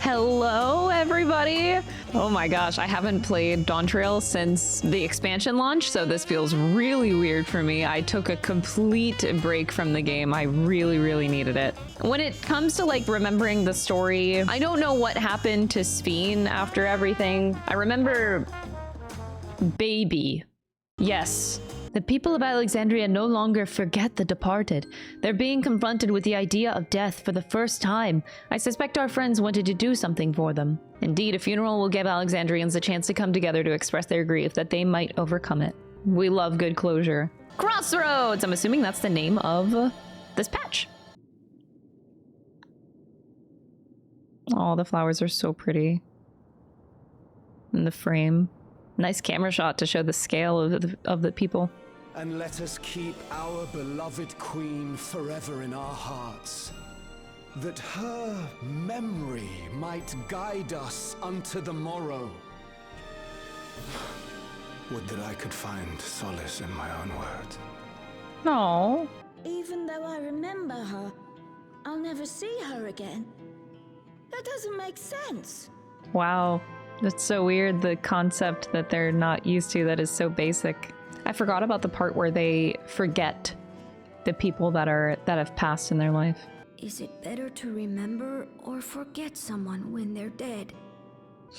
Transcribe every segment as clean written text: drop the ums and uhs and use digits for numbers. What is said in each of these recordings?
Hello, everybody! Oh my gosh, I haven't played Dawntrail since the expansion launch, so this feels really weird for me. I took a complete break from the game. I really needed it. When it comes to like remembering the story, I don't know what happened to Sphene after everything. I remember Baby. Yes. The people of Alexandria no longer forget the departed. They're being confronted with the idea of death for the first time. I suspect our friends wanted to do something for them. Indeed, a funeral will give Alexandrians a chance to come together to express their grief, that they might overcome it. We love good closure. Crossroads! I'm assuming that's the name of this patch. Oh, the flowers are so pretty. In the frame. Nice camera shot to show the scale of the people. And let us keep our beloved queen forever in our hearts, that her memory might guide us unto the morrow. Would that I could find solace in my own words. No. Even though I remember her, I'll never see her again. That doesn't make sense. Wow. That's so weird, the concept that they're not used to that is so basic. I forgot about the part where they forget the people that have passed in their life. Is it better to remember or forget someone when they're dead?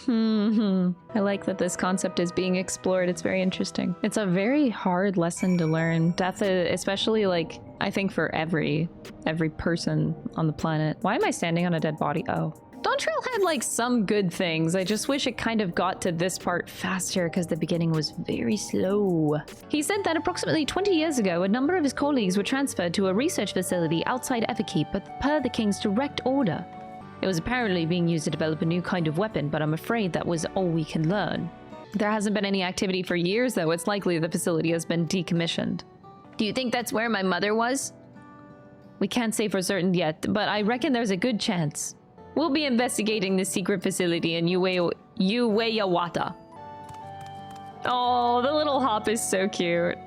I like that this concept is being explored. It's very interesting. It's a very hard lesson to learn. Death, especially like, I think for every person on the planet. Why am I standing on a dead body? Oh. Dawntrail had like some good things. I just wish it kind of got to this part faster because the beginning was very slow. He said that approximately 20 years ago, a number of his colleagues were transferred to a research facility outside FFXIV, but per the king's direct order. It was apparently being used to develop a new kind of weapon, but I'm afraid that was all we can learn. There hasn't been any activity for years, though. It's likely the facility has been decommissioned. Do you think that's where my mother was? We can't say for certain yet, but I reckon there's a good chance. We'll be investigating the secret facility in Ueyawata. Oh, the little hop is so cute.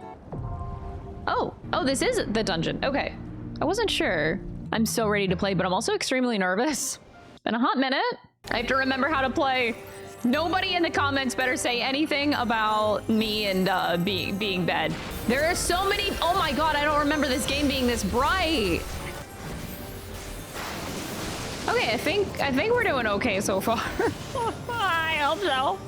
Oh, this is the dungeon. Okay. I wasn't sure. I'm so ready to play, but I'm also extremely nervous. Been a hot minute. I have to remember how to play. Nobody in the comments better say anything about me and being bad. There are so many. Oh my god, I don't remember this game being this bright. Okay, I think we're doing okay so far. I hope so.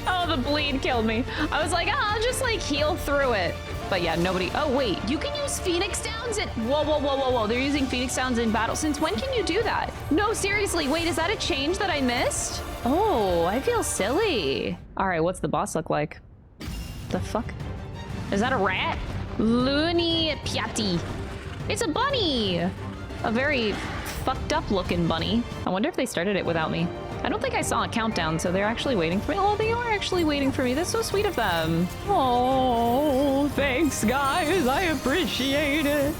Oh, the bleed killed me. I was like, I'll just like heal through it. But yeah, nobody. Oh wait, you can use Phoenix Downs at. Whoa. They're using Phoenix Downs in battle. Since when can you do that? No, seriously. Wait, is that a change that I missed? Oh, I feel silly. All right, what's the boss look like? The fuck? Is that a rat? Looney Piatti. It's a bunny! A very fucked up looking bunny. I wonder if they started it without me. I don't think I saw a countdown, so they're actually waiting for me. Oh, they are actually waiting for me. That's so sweet of them. Oh, thanks guys. I appreciate it.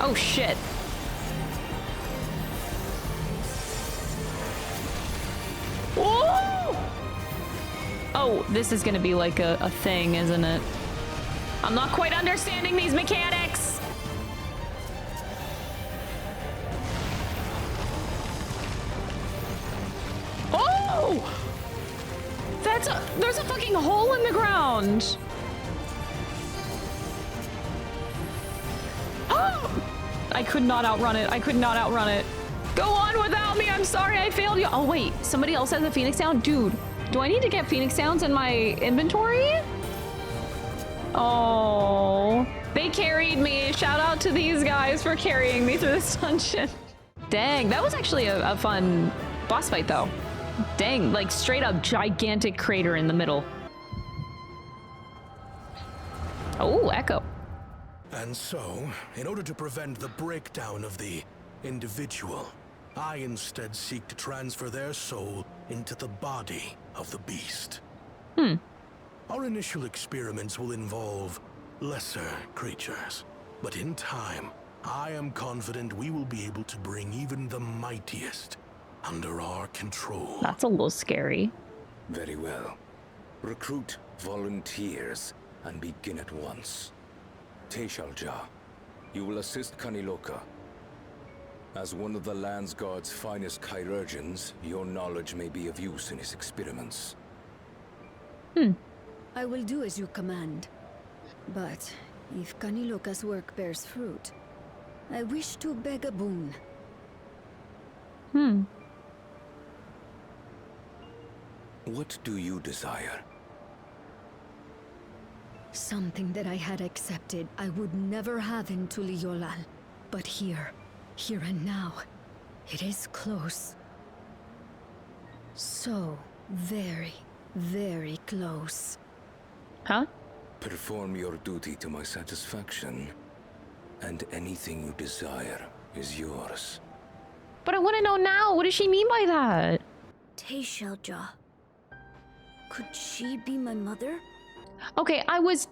Oh shit. Whoa! Oh, this is gonna be like a thing, isn't it? I'm not quite understanding these mechanics. Oh! There's a fucking hole in the ground. Oh! I could not outrun it. I could not outrun it. Go on without me. I'm sorry I failed you. Oh, wait. Somebody else has a Phoenix Down? Dude, do I need to get Phoenix Downs in my inventory? Oh, they carried me. Shout out to these guys for carrying me through this dungeon. Dang, that was actually a fun boss fight, though. Dang, like straight up gigantic crater in the middle. Oh, echo. And so, in order to prevent the breakdown of the individual, I instead seek to transfer their soul into the body of the beast. Our initial experiments will involve lesser creatures, but in time, I am confident we will be able to bring even the mightiest under our control. That's a little scary. Very well. Recruit volunteers and begin at once. Teshalja, you will assist Kaniloka. As one of the Land's Guard's finest chirurgeons, your knowledge may be of use in his experiments. I will do as you command. But if Kaniloka's work bears fruit, I wish to beg a boon. What do you desire? Something that I had accepted I would never have in Tuliyollal. But here and now, it is close. So very, very close. Huh? Perform your duty to my satisfaction, and anything you desire is yours. But I want to know now. What does she mean by that? Teshalja. Could she be my mother? Okay, I was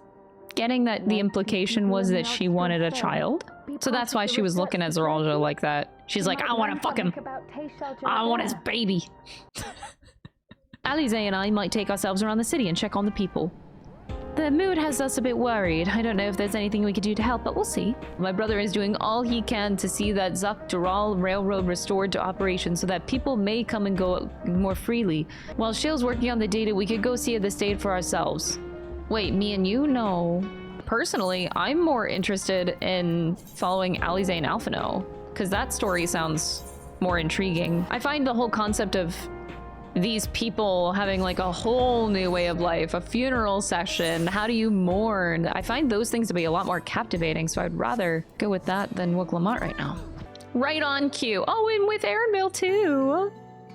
getting that the implication was that she wanted a child. So that's why she was looking at Zeralja like that. She's like, I want to fuck him. I want his baby. Alize and I might take ourselves around the city and check on the people. The mood has us a bit worried. I don't know if there's anything we could do to help, but we'll see. My brother is doing all he can to see that Zak-Dural Railroad restored to operation so that people may come and go more freely. While Shale's working on the data, we could go see the state for ourselves. Wait, me and you? No. Personally, I'm more interested in following Alize and Alphino, because that story sounds more intriguing. I find the whole concept of these people having like a whole new way of life, a funeral session, how do you mourn? I find those things to be a lot more captivating, so I'd rather go with that than Wuk-Lamont right now. Right on cue. Oh, and with Erenville too.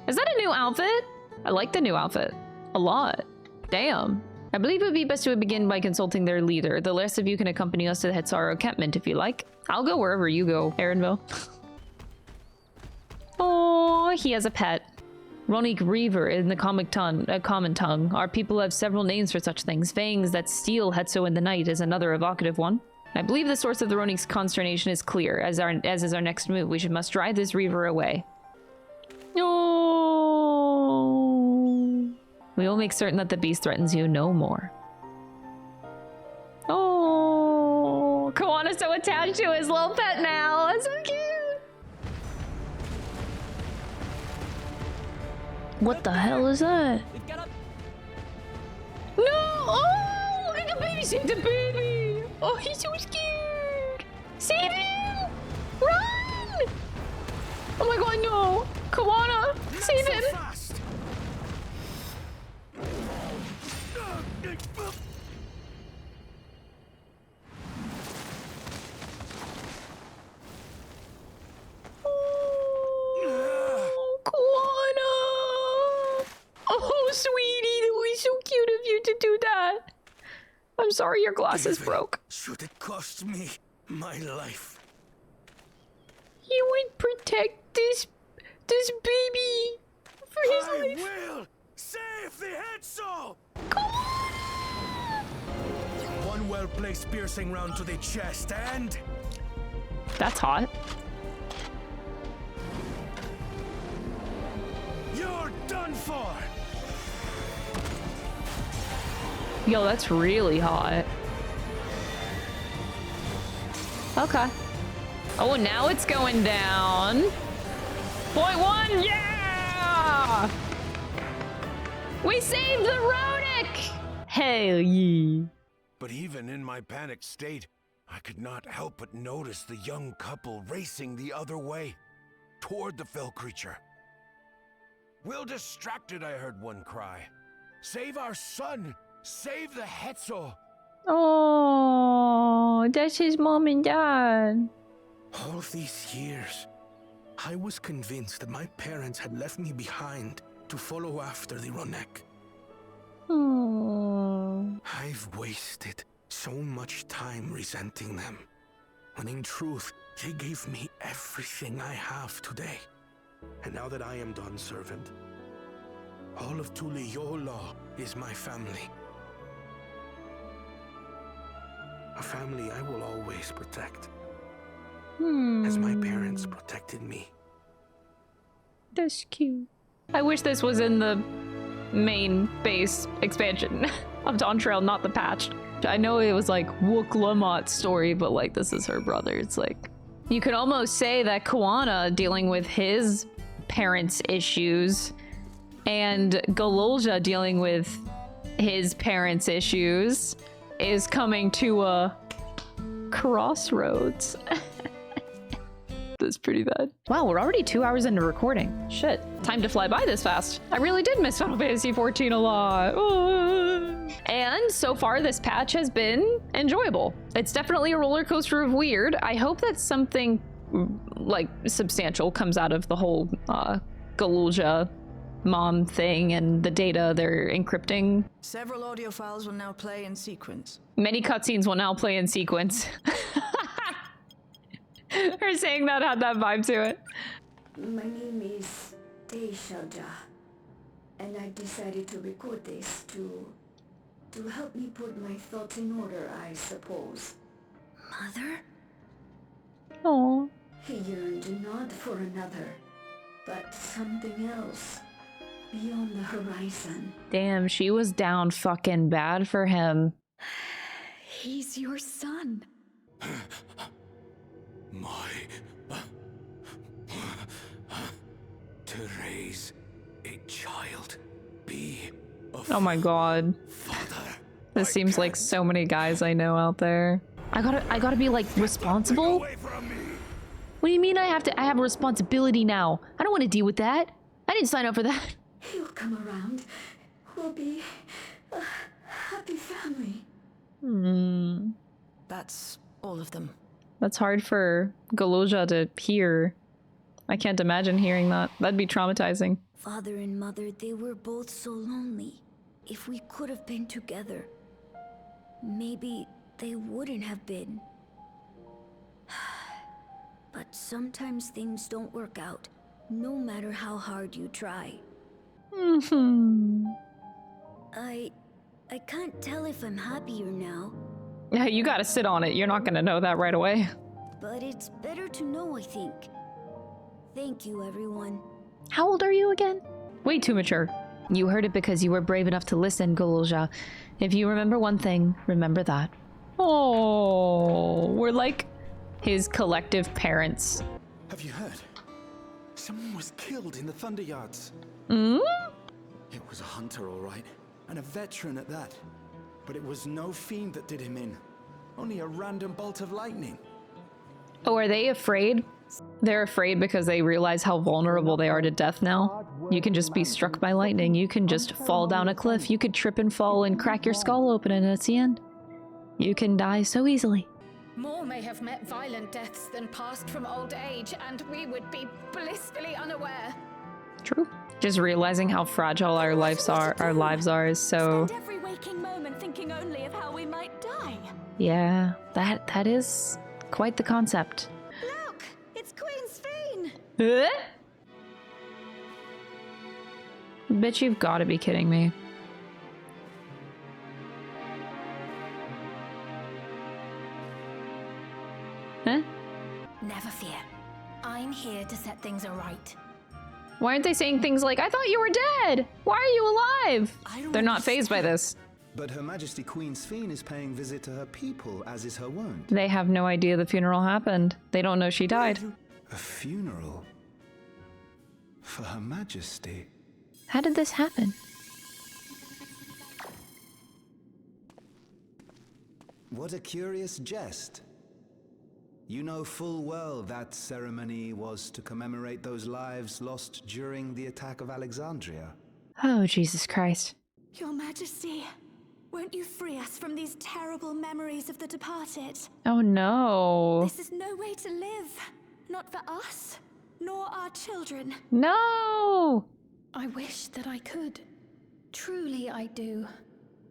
Is that a new outfit? I like the new outfit a lot. Damn. I believe it would be best to begin by consulting their leader. The rest of you can accompany us to the Hetsaro encampment if you like. I'll go wherever you go, Erenville. Oh, he has a pet. Ronik Reaver in the common tongue. Our people have several names for such things. Fangs that steal Hetso in the night is another evocative one. I believe the source of the Ronik's consternation is clear, as is our next move. We must drive this Reaver away. Oh. We will make certain that the beast threatens you no more. Oh. Kawana's so attached to his little pet now. That's so cute. What the hell is that? No! Oh! Look at the baby! Save the baby! Oh, he's so scared! Save him! Run! Oh my god, no! Kawana! Save him! Oh, sweetie, that was so cute of you to do that. I'm sorry your glasses broke. Should it cost me my life? You would protect this baby for his life. I will save the Hetso! Come on! One well-placed piercing round to the chest and... That's hot. You're done for! Yo, that's really hot. Okay. Oh, now it's going down. Point one, yeah! We saved the Ronik! Hell yeah. But even in my panicked state, I could not help but notice the young couple racing the other way, toward the fell creature. Well distracted, I heard one cry. Save our son! Save the Hetso! Oh, that's his mom and dad. All these years, I was convinced that my parents had left me behind to follow after the Ronek. Oh. I've wasted so much time resenting them, when in truth, they gave me everything I have today. And now that I am done servant, all of Tuliyollal is my family. A family I will always protect. As my parents protected me. That's cute. I wish this was in the main base expansion of Dawntrail, not the patch. I know it was like Wook Lamot's story, but like this is her brother. It's like you could almost say that Kuana dealing with his parents' issues and Galolja dealing with his parents' issues is coming to a crossroads. That's pretty bad. Wow, we're already 2 hours into recording. Shit, time to fly by this fast. I really did miss Final Fantasy XIV a lot. And so far, this patch has been enjoyable. It's definitely a roller coaster of weird. I hope that something like substantial comes out of the whole Galolja mom thing and the data they're encrypting. Several audio files will now play in sequence. Many cutscenes will now play in sequence. Her saying that had that vibe to it. My name is Teishalja, and I decided to record this to help me put my thoughts in order, I suppose. Mother? Oh. He yearned not for another, but something else beyond the horizon. Damn, she was down fucking bad for him. He's your son. To raise a child, be a Oh my god. father. This seems like so many guys I know out there. I gotta be like responsible? Away from me. What do you mean I have a responsibility now? I don't want to deal with that. I didn't sign up for that. He'll come around. We'll be a happy family. That's all of them. That's hard for Galolja to hear. I can't imagine hearing that. That'd be traumatizing. Father and mother, they were both so lonely. If we could have been together, maybe they wouldn't have been. But sometimes things don't work out, no matter how hard you try. I can't tell if I'm happier now, Yeah, you gotta sit on it. You're not gonna know that right away. but it's better to know, I think. Thank you, everyone. How old are you again? Way too mature. You heard it because you were brave enough to listen, Galolja. If you remember one thing, remember that. Oh, we're like his collective parents. Have you heard? Someone was killed in the Thunder Yards. Mm? It was a hunter, all right, and a veteran at that. But it was no fiend that did him in. Only a random bolt of lightning. Oh, are they afraid? They're afraid because they realize how vulnerable they are to death now. You can just be struck by lightning. You can just fall down a cliff. You could trip and fall and crack your skull open and it's the end. You can die so easily. More may have met violent deaths than passed from old age, and we would be blissfully unaware. True. Just realizing how fragile our lives are is so... Spend every waking moment thinking only of how we might die. Yeah, that is quite the concept. Look! It's Queen Sphene! Bitch, you've got to be kidding me. Huh? Never fear. I'm here to set things aright. Why aren't they saying things like, I thought you were dead? Why are you alive? They're not fazed by this. But Her Majesty Queen Sphene is paying visit to her people, as is her wound. They have no idea the funeral happened. They don't know she died. A funeral? For Her Majesty? How did this happen? What a curious jest. You know full well that ceremony was to commemorate those lives lost during the attack of Alexandria. Oh, Jesus Christ. Your Majesty, won't you free us from these terrible memories of the departed? Oh no. This is no way to live. Not for us, nor our children. No! I wish that I could. Truly I do.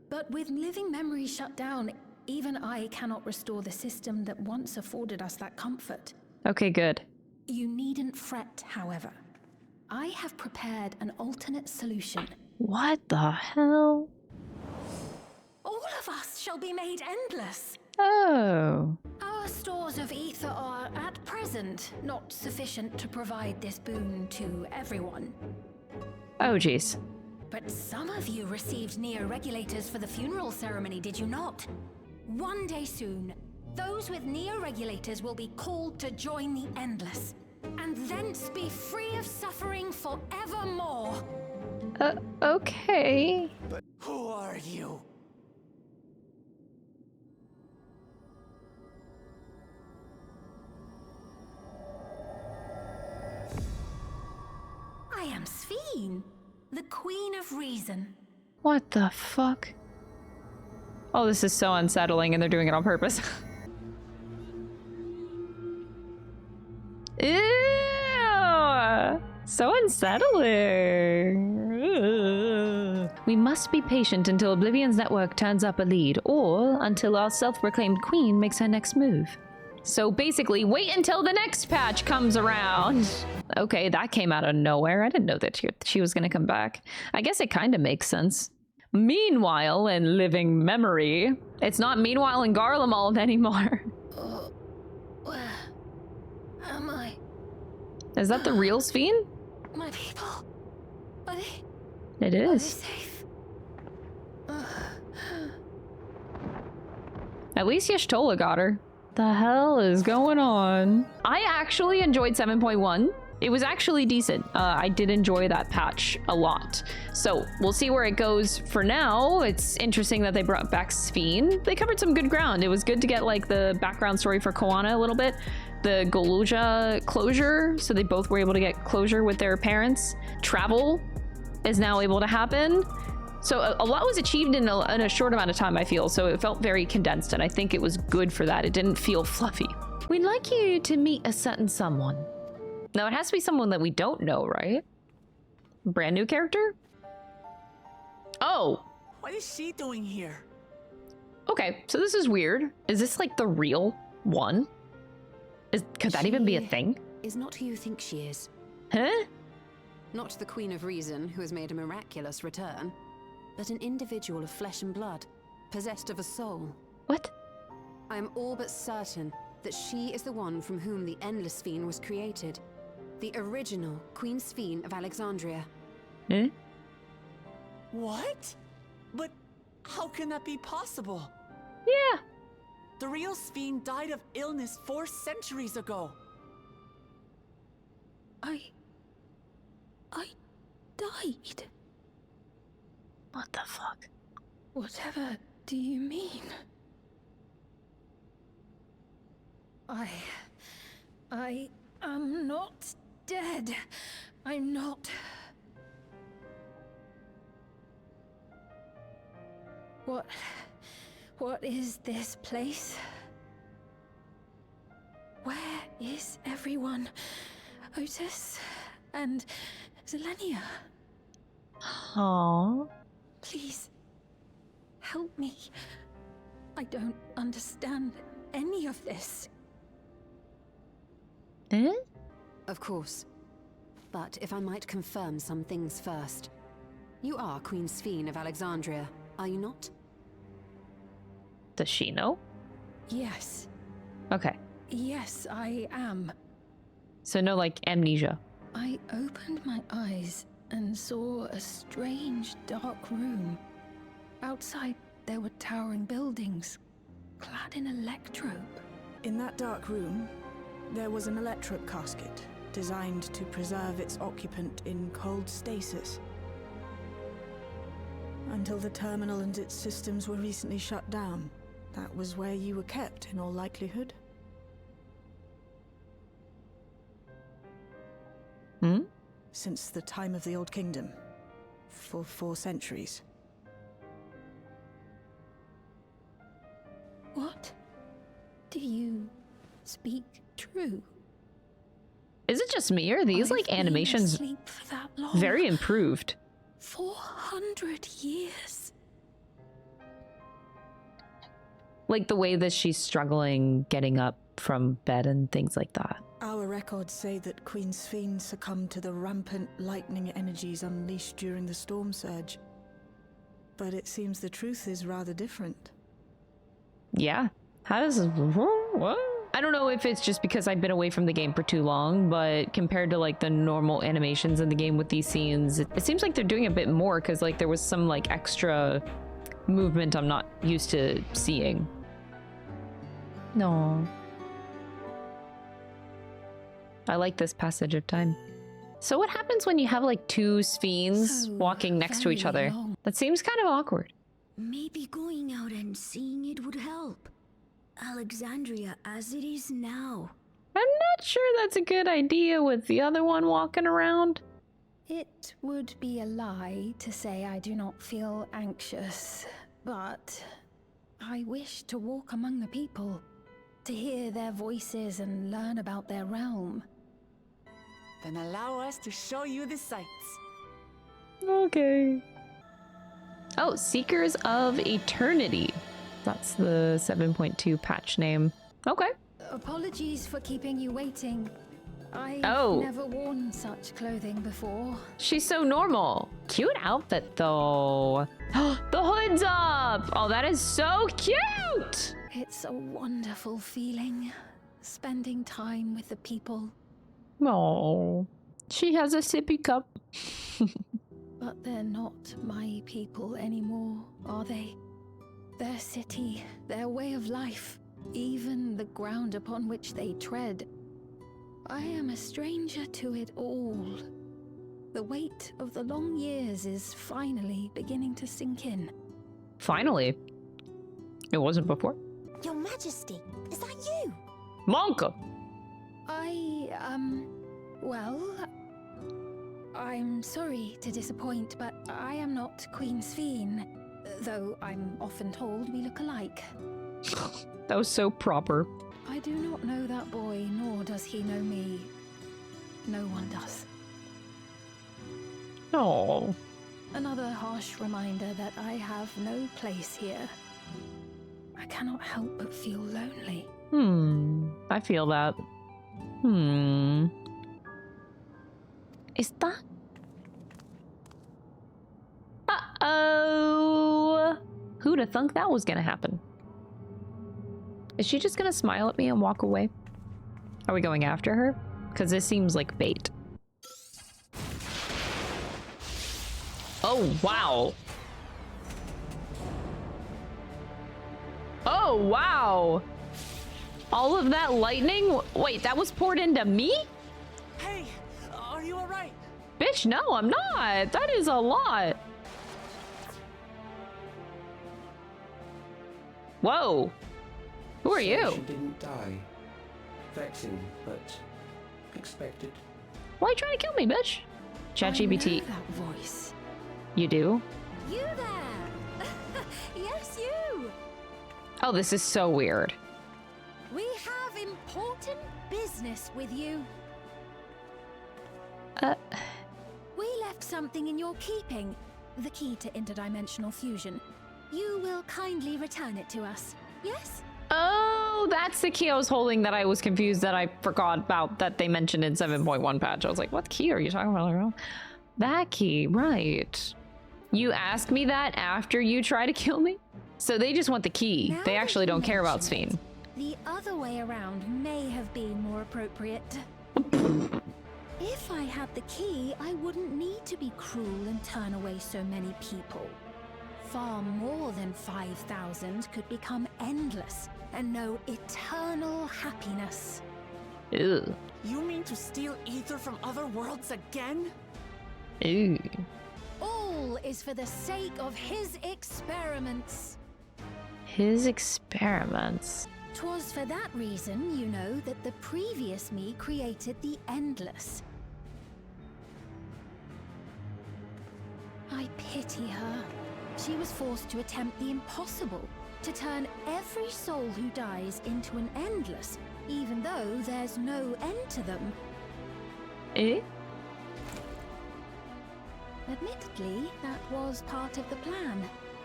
But with living memories shut down, even I cannot restore the system that once afforded us that comfort. Okay, good. You needn't fret, however. I have prepared an alternate solution. What the hell? All of us shall be made endless. Oh. Our stores of ether are, at present, not sufficient to provide this boon to everyone. Oh, jeez. But some of you received neo-regulators for the funeral ceremony, did you not? One day soon, those with neo-regulators will be called to join the Endless, and thence be free of suffering forevermore. Okay. But who are you? I am Sphene, the Queen of Reason. What the fuck? Oh, this is so unsettling and they're doing it on purpose. Ew! So unsettling. Ugh. We must be patient until Oblivion's network turns up a lead, or until our self-proclaimed queen makes her next move. So basically, wait until the next patch comes around. Okay, that came out of nowhere. I didn't know that she was gonna come back. I guess it kind of makes sense. Meanwhile, in living memory, it's not meanwhile in Garlemald anymore. Where am I? Is that the real Sphene? My people. Are they? It Are they is. safe? At least Y'shtola got her. The hell is going on? I actually enjoyed 7.1. It was actually decent. I did enjoy that patch a lot. So we'll see where it goes. For now, it's interesting that they brought back Sphene. They covered some good ground. It was good to get like the background story for Koana a little bit. The Goluja closure, so they both were able to get closure with their parents. Travel is now able to happen. So a lot was achieved in a short amount of time, I feel. So it felt very condensed, and I think it was good for that. It didn't feel fluffy. We'd like you to meet a certain someone. Now, it has to be someone that we don't know, right? Brand new character? Oh! What is she doing here? Okay, so this is weird. Is this like the real one? Could that even be a thing? Is not who you think she is. Huh? Not the Queen of Reason, who has made a miraculous return, but an individual of flesh and blood, possessed of a soul. What? I am all but certain that she is the one from whom the Endless Sphene was created. The original Queen Sphene of Alexandria. Eh? What? But how can that be possible? Yeah. The real Sphene died of illness 4 centuries ago. I died. What the fuck? Whatever do you mean? I am not dead. I'm not. What is this place? Where is everyone? Otis and Zelenia. Aww. Please, help me. I don't understand any of this. Eh? Of course. But if I might confirm some things first. You are Queen Sphene of Alexandria, are you not? Does she know? Yes. Okay. Yes, I am. So no, like, amnesia. I opened my eyes and saw a strange, dark room. Outside, there were towering buildings, clad in electrope. In that dark room, there was an electrope casket designed to preserve its occupant in cold stasis. Until the terminal and its systems were recently shut down. That was where you were kept, in all likelihood. Hmm? Since the time of the Old Kingdom. For 4 centuries. What? Do you speak true? Is it just me, or are these, like, animations Been asleep for that long? very improved? 400 years. Like the way that she's struggling getting up from bed and things like that. Our records say that Queen Sphene succumbed to the rampant lightning energies unleashed during the storm surge. But it seems the truth is rather different. Yeah. How does this... What? I don't know if it's just because I've been away from the game for too long, but compared to like the normal animations in the game with these scenes, it seems like they're doing a bit more because like there was some like extra movement I'm not used to seeing. No. I like this passage of time. So what happens when you have like two Sphenes walking next to each other? That seems kind of awkward. Maybe going out and seeing it would help. Alexandria as it is now. I'm not sure that's a good idea with the other one walking around. It would be a lie to say I do not feel anxious, but I wish to walk among the people, to hear their voices and learn about their realm. Then allow us to show you the sights. Okay. Oh, Seekers of Eternity. That's the 7.2 patch name. Okay. Apologies for keeping you waiting. I've never worn such clothing before. She's so normal. Cute outfit though. The hood's up! Oh, that is so cute! It's a wonderful feeling, spending time with the people. Oh, she has a sippy cup. But they're not my people anymore, are they? Their city, their way of life, even the ground upon which they tread. I am a stranger to it all. The weight of the long years is finally beginning to sink in. Finally? It wasn't before? Your Majesty, is that you? Monka! Well, I'm sorry to disappoint, but I am not Queen Sphene, though I'm often told we look alike. That was so proper. I do not know that boy, nor does he know me. No one does. Oh. Another harsh reminder that I have no place here. I cannot help but feel lonely. I feel that. Is that? Uh-oh. Who'd have thunk that was gonna happen? Is she just gonna smile at me and walk away? Are we going after her? Because this seems like bait. Oh, wow. Oh, wow. All of that lightning? Wait, that was poured into me? Hey, are you alright? Bitch, no, I'm not. That is a lot. Whoa. Who are you? She didn't die. Vexing, but expected. Why are you trying to kill me, bitch? ChatGPT. That voice. You do? You there! Yes, you! Oh, this is so weird. We have important business with you. We left something in your keeping. The key to interdimensional fusion. You will kindly return it to us, yes? Oh, that's the key I was holding that I was confused that I forgot about that they mentioned in 7.1 patch. I was like, what key are you talking about, girl? That key, right. You asked me that after you try to kill me? So they just want the key. They actually don't care about Sphene. The other way around may have been more appropriate. If I had the key, I wouldn't need to be cruel and turn away so many people. Far more than 5,000 could become endless and know eternal happiness. Ew. You mean to steal ether from other worlds again? Ew. All is for the sake of his experiments. His experiments. 'Twas for that reason, you know, that the previous me created the Endless. I pity her. She was forced to attempt the impossible, to turn every soul who dies into an Endless, even though there's no end to them. Eh? Admittedly, that was part of the plan.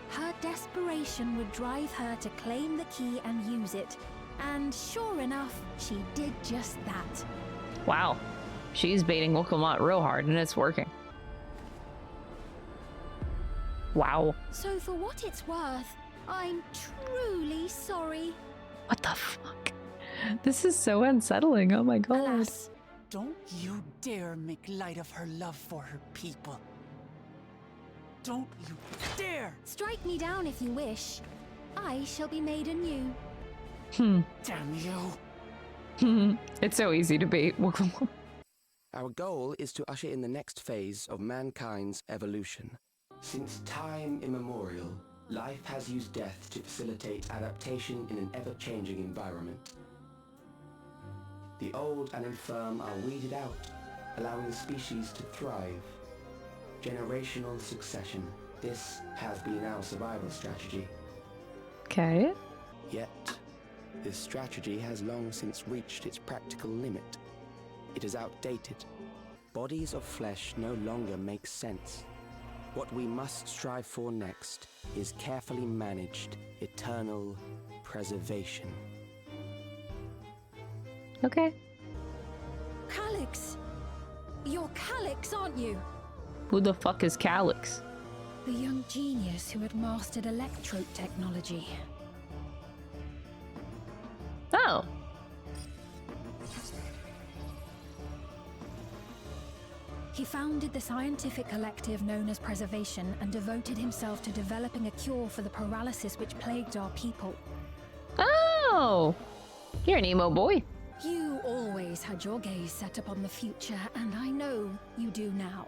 Her desperation would drive her to claim the key and use it. And sure enough, she did just that. Wow. She's baiting Wokamot real hard and it's working. Wow. So for what it's worth, I'm truly sorry. What the fuck? This is so unsettling. Oh my god. Alas, don't you dare make light of her love for her people. Don't you dare! Strike me down if you wish. I shall be made anew. Damn you. It's so easy to bait. Our goal is to usher in the next phase of mankind's evolution. Since time immemorial, life has used death to facilitate adaptation in an ever-changing environment. The old and infirm are weeded out, allowing the species to thrive. Generational succession. This has been our survival strategy. Okay. Yet, this strategy has long since reached its practical limit. It is outdated. Bodies of flesh no longer make sense. What we must strive for next is carefully managed, eternal preservation. Okay. Calyx! You're Calyx, aren't you? Who the fuck is Calyx? The young genius who had mastered electrode technology. Oh. He founded the scientific collective known as Preservation and devoted himself to developing a cure for the paralysis which plagued our people. Oh! You're an emo boy. You always had your gaze set upon the future, and I know you do now.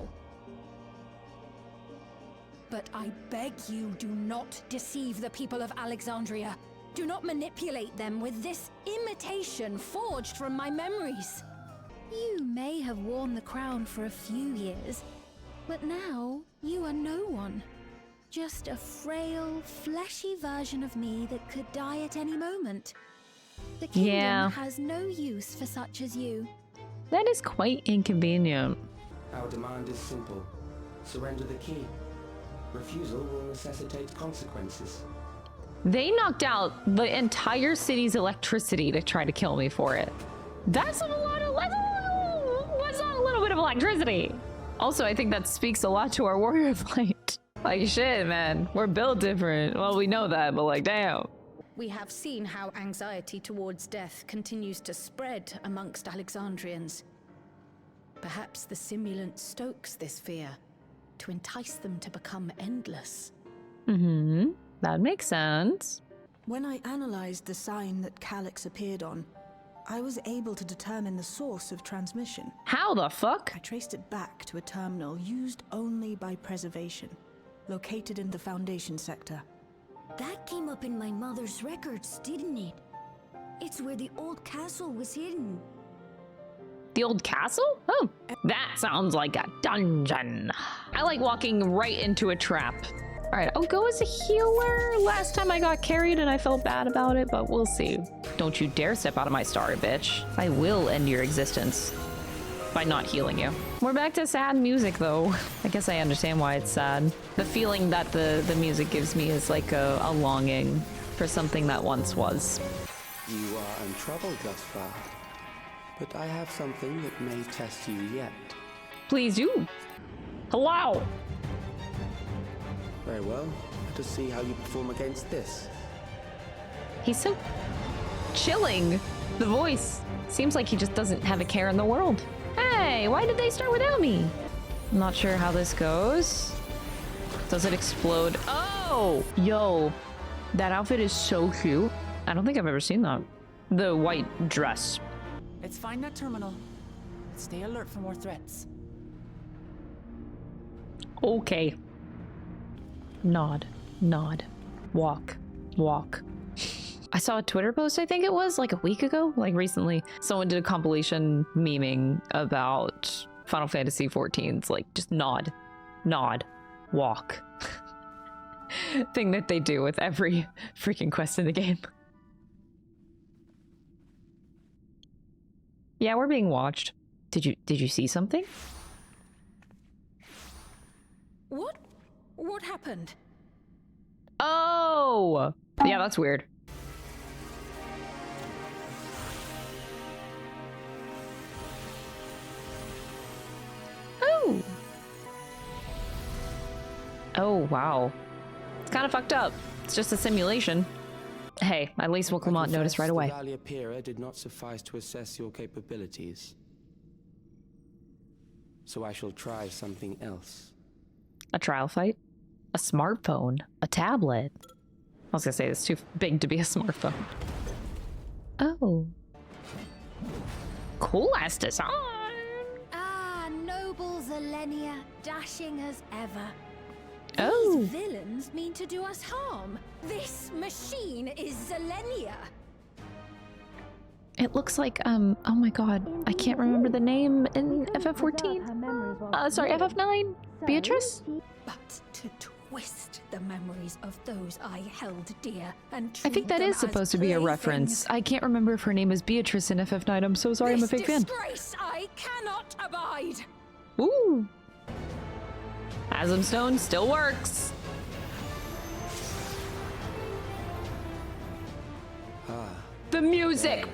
But I beg you, do not deceive the people of Alexandria. Do not manipulate them with this imitation forged from my memories. You may have worn the crown for a few years, but now you are no one. Just a frail, fleshy version of me that could die at any moment. The kingdom has no use for such as you. That is quite inconvenient. Our demand is simple. Surrender the key. Refusal will necessitate consequences. They knocked out the entire city's electricity to try to kill me for it. That's a lot of... What's not a little bit of electricity? Also, I think that speaks a lot to our warrior of light. Like, shit, man. We're built different. Well, we know that, but like, damn. We have seen how anxiety towards death continues to spread amongst Alexandrians. Perhaps the simulant stokes this fear to entice them to become endless. Mm-hmm. That makes sense. When I analyzed the sign that Calyx appeared on, I was able to determine the source of transmission. How the fuck? I traced it back to a terminal used only by Preservation, located in the Foundation sector. That came up in my mother's records, didn't it? It's where the old castle was hidden. The old castle? Oh, that sounds like a dungeon. I like walking right into a trap. All right, I'll go as a healer. Last time I got carried and I felt bad about it, but we'll see. Don't you dare step out of my star, bitch. I will end your existence by not healing you. We're back to sad music though. I guess I understand why it's sad. The feeling that the music gives me is like a longing for something that once was. You are untroubled thus far, but I have something that may test you yet. Please do. Hello. Very well. Let us see how you perform against this. He's so chilling. The voice seems like he just doesn't have a care in the world. Hey, why did they start without me? I'm not sure how this goes. Does it explode? Oh, yo, that outfit is so cute. I don't think I've ever seen that. The white dress. Let's find that terminal. Stay alert for more threats. Okay. Nod, nod, walk, walk. I saw a Twitter post, I think it was like a week ago, like recently. Someone did a compilation memeing about Final Fantasy XIV's like just nod, nod, walk. Thing that they do with every freaking quest in the game. Yeah, we're being watched. Did you see something? What happened? Oh! Yeah, that's weird. Oh! Oh, wow. It's kind of fucked up. It's just a simulation. Hey, at least we'll come on notice right away. The Valiapira did not suffice to assess your capabilities. So I shall try something else. A trial fight? A smartphone? A tablet? I was gonna say it's too big to be a smartphone. Oh. Cool ass design! Ah, noble Zelenia, dashing as ever. Oh. These villains mean to do us harm. This machine is Zelenia. It looks like, oh my god, I can't remember the name in FF14. Sorry, FF9? Beatrice? But to twist the memories of those I held dear and I think that is supposed to be a reference. I can't remember if her name is Beatrice in FF9. I'm so sorry, I'm a big fan. Disgrace I cannot abide. Ooh. Asm Stone still works. The music.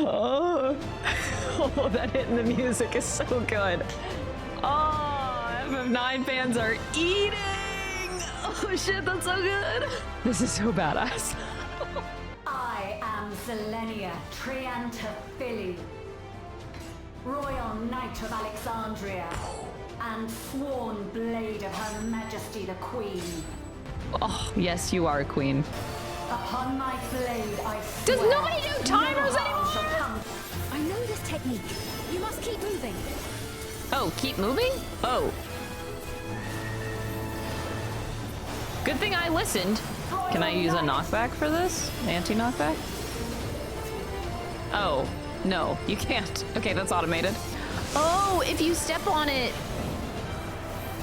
Oh, that hit in the music is so good. Oh, FF9 fans are eating. Oh shit, that's so good. This is so badass. I am Zelenia Triantaphili, Royal Knight of Alexandria, and sworn blade of Her Majesty the Queen. Oh, yes, you are a queen. Upon my blade, I Does swear nobody do timers no anymore? harm shall come. I know this technique. You must keep moving. Oh, keep moving? Oh. Good thing I listened. Can I use a knockback for this? Anti-knockback? Oh, no, you can't. Okay, that's automated. Oh, if you step on it,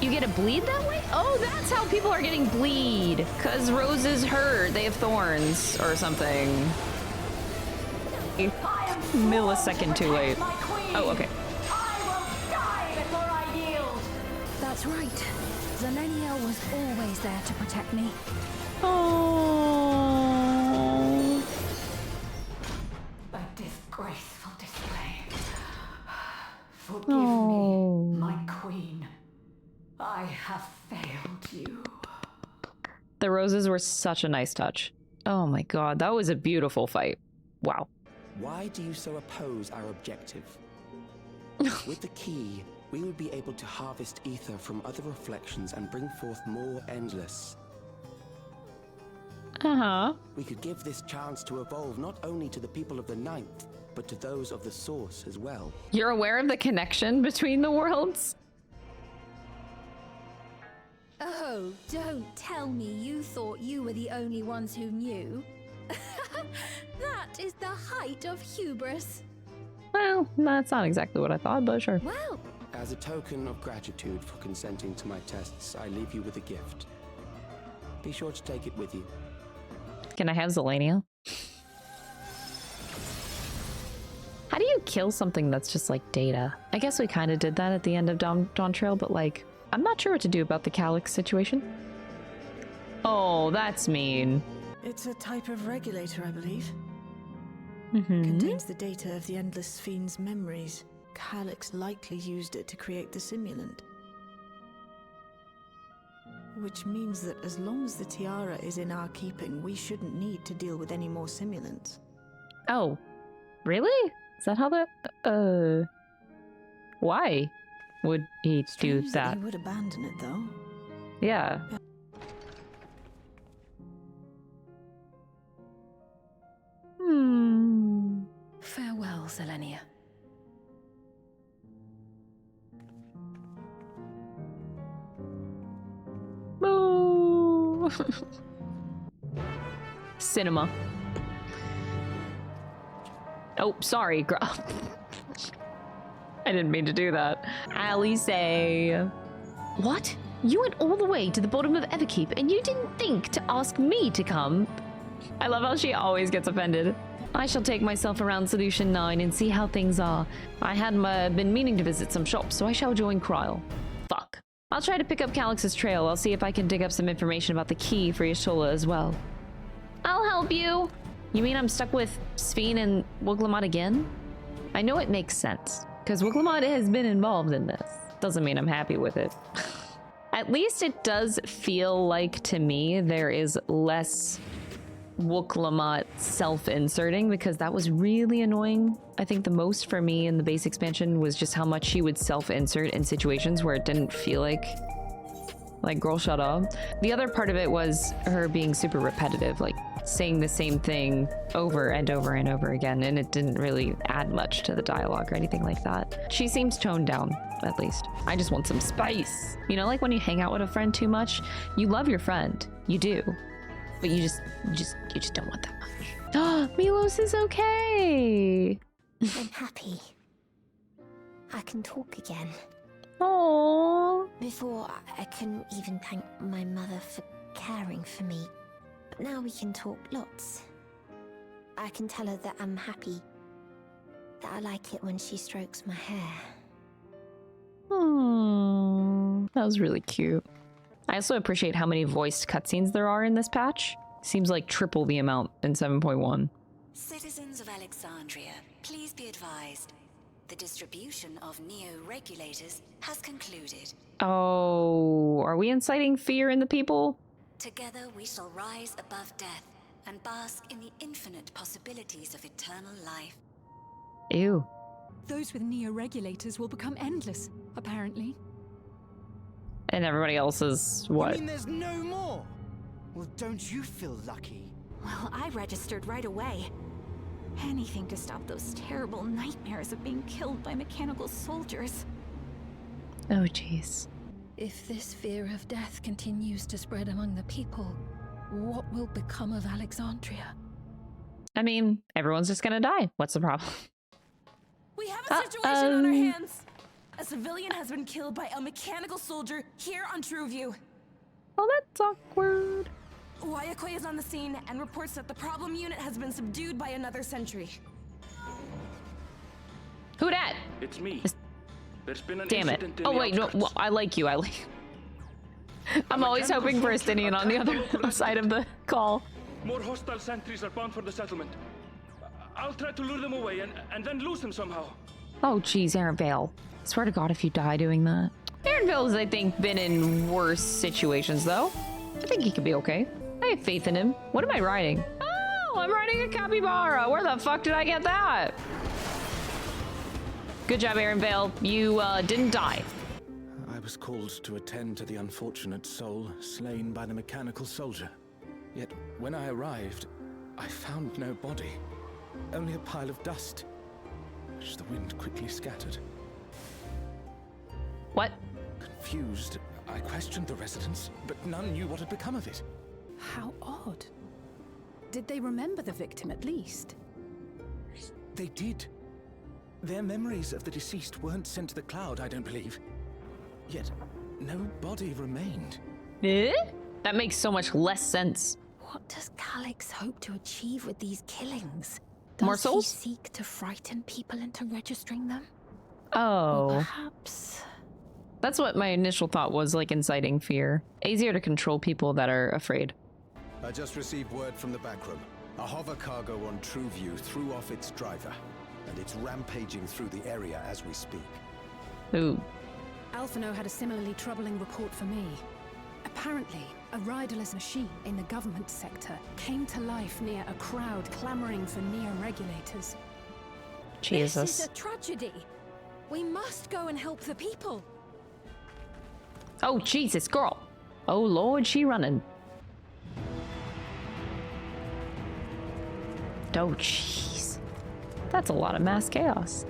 you get a bleed that way? Oh, that's how people are getting bleed. Because roses hurt. They have thorns or something. Millisecond too late. Oh, okay. That's right. Zelenia was always there to protect me. Oh. A disgraceful display. Forgive me, my queen. I have failed you. The roses were such a nice touch. Oh my god, that was a beautiful fight. Wow. Why do you so oppose our objective? With the key, we would be able to harvest ether from other reflections and bring forth more endless. Uh-huh. We could give this chance to evolve not only to the people of the Ninth, but to those of the Source as well. You're aware of the connection between the worlds? Oh, don't tell me you thought you were the only ones who knew. That is the height of hubris. Well, that's not exactly what I thought, but sure. Well, as a token of gratitude for consenting to my tests, I leave you with a gift. Be sure to take it with you. Can I have Zelenia? How do you kill something that's just like data? I guess we kind of did that at the end of Dawntrail, but like, I'm not sure what to do about the Calyx situation. Oh, that's mean. It's a type of regulator, I believe. Mm-hmm. Contains the data of the Endless Fiend's memories. Calyx likely used it to create the simulant. Which means that as long as the tiara is in our keeping, we shouldn't need to deal with any more simulants. Oh, really? Is that how that... Why would he do that? He would abandon it, though. Yeah. farewell, Zelenia. Boo! Cinema. Oh, sorry, I didn't mean to do that. Alice. What? You went all the way to the bottom of Everkeep and you didn't think to ask me to come? I love how she always gets offended. I shall take myself around Solution 9 and see how things are. I had been meaning to visit some shops, so I shall join Kryl. Fuck. I'll try to pick up Calyx's trail. I'll see if I can dig up some information about the key for Y'shtola as well. I'll help you. You mean I'm stuck with Sphene and Wuglamot again? I know it makes sense, because Wuglamot has been involved in this. Doesn't mean I'm happy with it. At least it does feel like, to me, there is less Wuglamot self-inserting, because that was really annoying. I think the most for me in the base expansion was just how much she would self-insert in situations where it didn't feel like girl, shut up. The other part of it was her being super repetitive, like saying the same thing over and over and over again, and it didn't really add much to the dialogue or anything like that. She seems toned down, at least. I just want some spice. You know, like when you hang out with a friend too much, you love your friend, you do, but you just don't want that much. Oh, Milos is okay. I'm happy. I can talk again. Aww. Before, I couldn't even thank my mother for caring for me. But now we can talk lots. I can tell her that I'm happy. That I like it when she strokes my hair. Hmm. That was really cute. I also appreciate how many voiced cutscenes there are in this patch. Seems like triple the amount in 7.1. Citizens of Alexandria, please be advised. The distribution of neo-regulators has concluded. Oh, are we inciting fear in the people? Together we shall rise above death and bask in the infinite possibilities of eternal life. Ew. Those with neo-regulators will become endless, apparently. And everybody else is what? You mean there's no more? Well, don't you feel lucky? Well, I registered right away. Anything to stop those terrible nightmares of being killed by mechanical soldiers. Oh, jeez. If this fear of death continues to spread among the people, what will become of Alexandria? I mean, everyone's just gonna die. What's the problem? We have a situation on our hands. A civilian has been killed by a mechanical soldier here on Trueview. Oh, that's awkward. Wayakwe is on the scene and reports that the problem unit has been subdued by another sentry. Who dat? It's me. There's been an Damn it. incident in Oh the wait, no, outskirts. well, I like you. I'm always hoping for a Stinian on the other side of the call. More hostile sentries are bound for the settlement. I'll try to lure them away and then lose them somehow. Oh geez, Aaron Vale. Swear to God if you die doing that. Aaron Vale's, I think, been in worse situations though. I think he could be okay. I have faith in him. What am I riding? Oh, I'm riding a capybara. Where the fuck did I get that? Good job, Aaron Vale. You didn't die. I was called to attend to the unfortunate soul slain by the mechanical soldier. Yet, when I arrived, I found no body. Only a pile of dust, which the wind quickly scattered. What? Confused, I questioned the residents, but none knew what had become of it. How odd. Did they remember the victim at least? They did. Their memories of the deceased weren't sent to the cloud, I don't believe. Yet, no body remained. Eh? That makes so much less sense. What does Calyx hope to achieve with these killings? Does More souls? he seek to frighten people into registering them? Oh. Or perhaps... That's what my initial thought was, like inciting fear. Easier to control people that are afraid. I just received word from the backroom. A hover cargo on Trueview threw off its driver, and it's rampaging through the area as we speak. Ooh. Alphino had a similarly troubling report for me. Apparently, a riderless machine in the government sector came to life near a crowd clamoring for neo-regulators. Jesus. This is a tragedy. We must go and help the people. Oh, Jesus, girl. Oh, Lord, she running. Oh, jeez. That's a lot of mass chaos.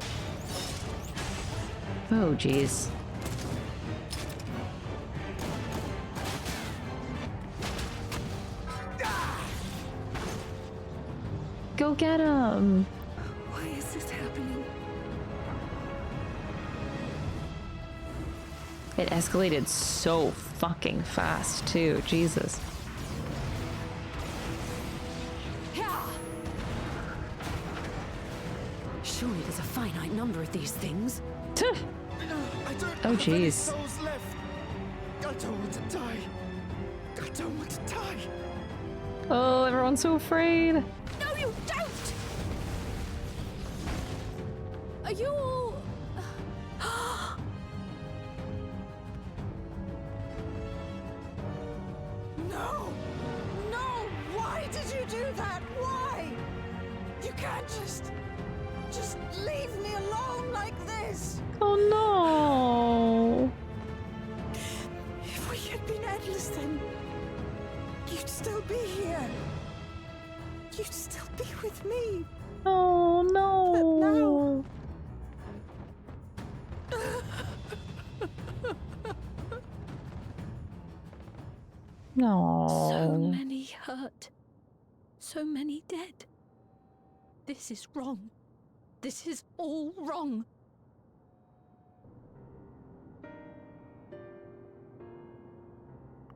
Oh, jeez. Go get him. Why is this happening? It escalated so fucking fast, too. Jesus. Surely there's a finite number of these things. Oh, jeez. I don't want to die. I don't want to die. Oh, everyone's so afraid. No, you Are you all... No! No! Why did you do that? Why? You can't just leave me alone like this! Oh no! If we had been endless, then you'd still be here. You'd still be with me. Oh no! No. So many hurt. So many dead. This is wrong. This is all wrong.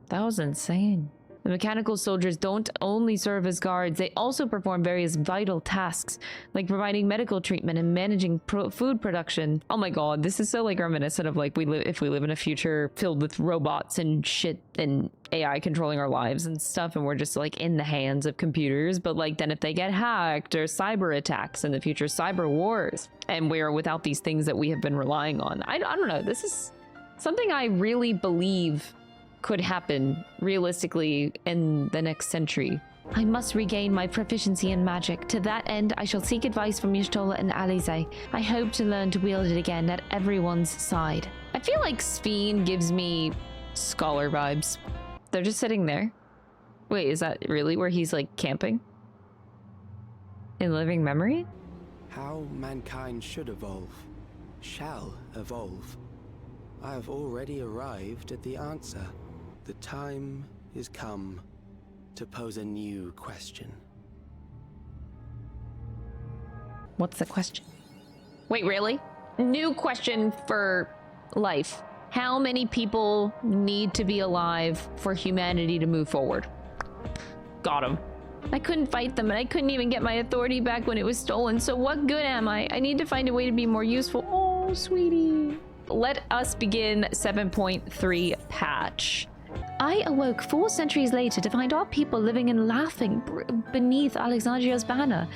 That was insane. The mechanical soldiers don't only serve as guards, they also perform various vital tasks, like providing medical treatment and managing food production. Oh my god, this is so like reminiscent of like if we live in a future filled with robots and shit and AI controlling our lives and stuff, and we're just like in the hands of computers. But like then if they get hacked or cyber attacks in the future, cyber wars, and we're without these things that we have been relying on. I don't know, this is something I really believe could happen realistically in the next century. I must regain my proficiency in magic. To that end, I shall seek advice from Y'shtola and Alize. I hope to learn to wield it again at everyone's side. I feel like Sphene gives me scholar vibes. They're just sitting there. Wait, is that really where he's like camping? In living memory? How mankind should evolve, shall evolve. I have already arrived at the answer. The time is come to pose a new question. What's the question? Wait, really? New question for life. How many people need to be alive for humanity to move forward? Got him. I couldn't fight them, and I couldn't even get my authority back when it was stolen, so what good am I? I need to find a way to be more useful. Oh, sweetie. Let us begin 7.3 patch. I awoke 4 centuries later to find our people living and laughing beneath Alexandria's banner.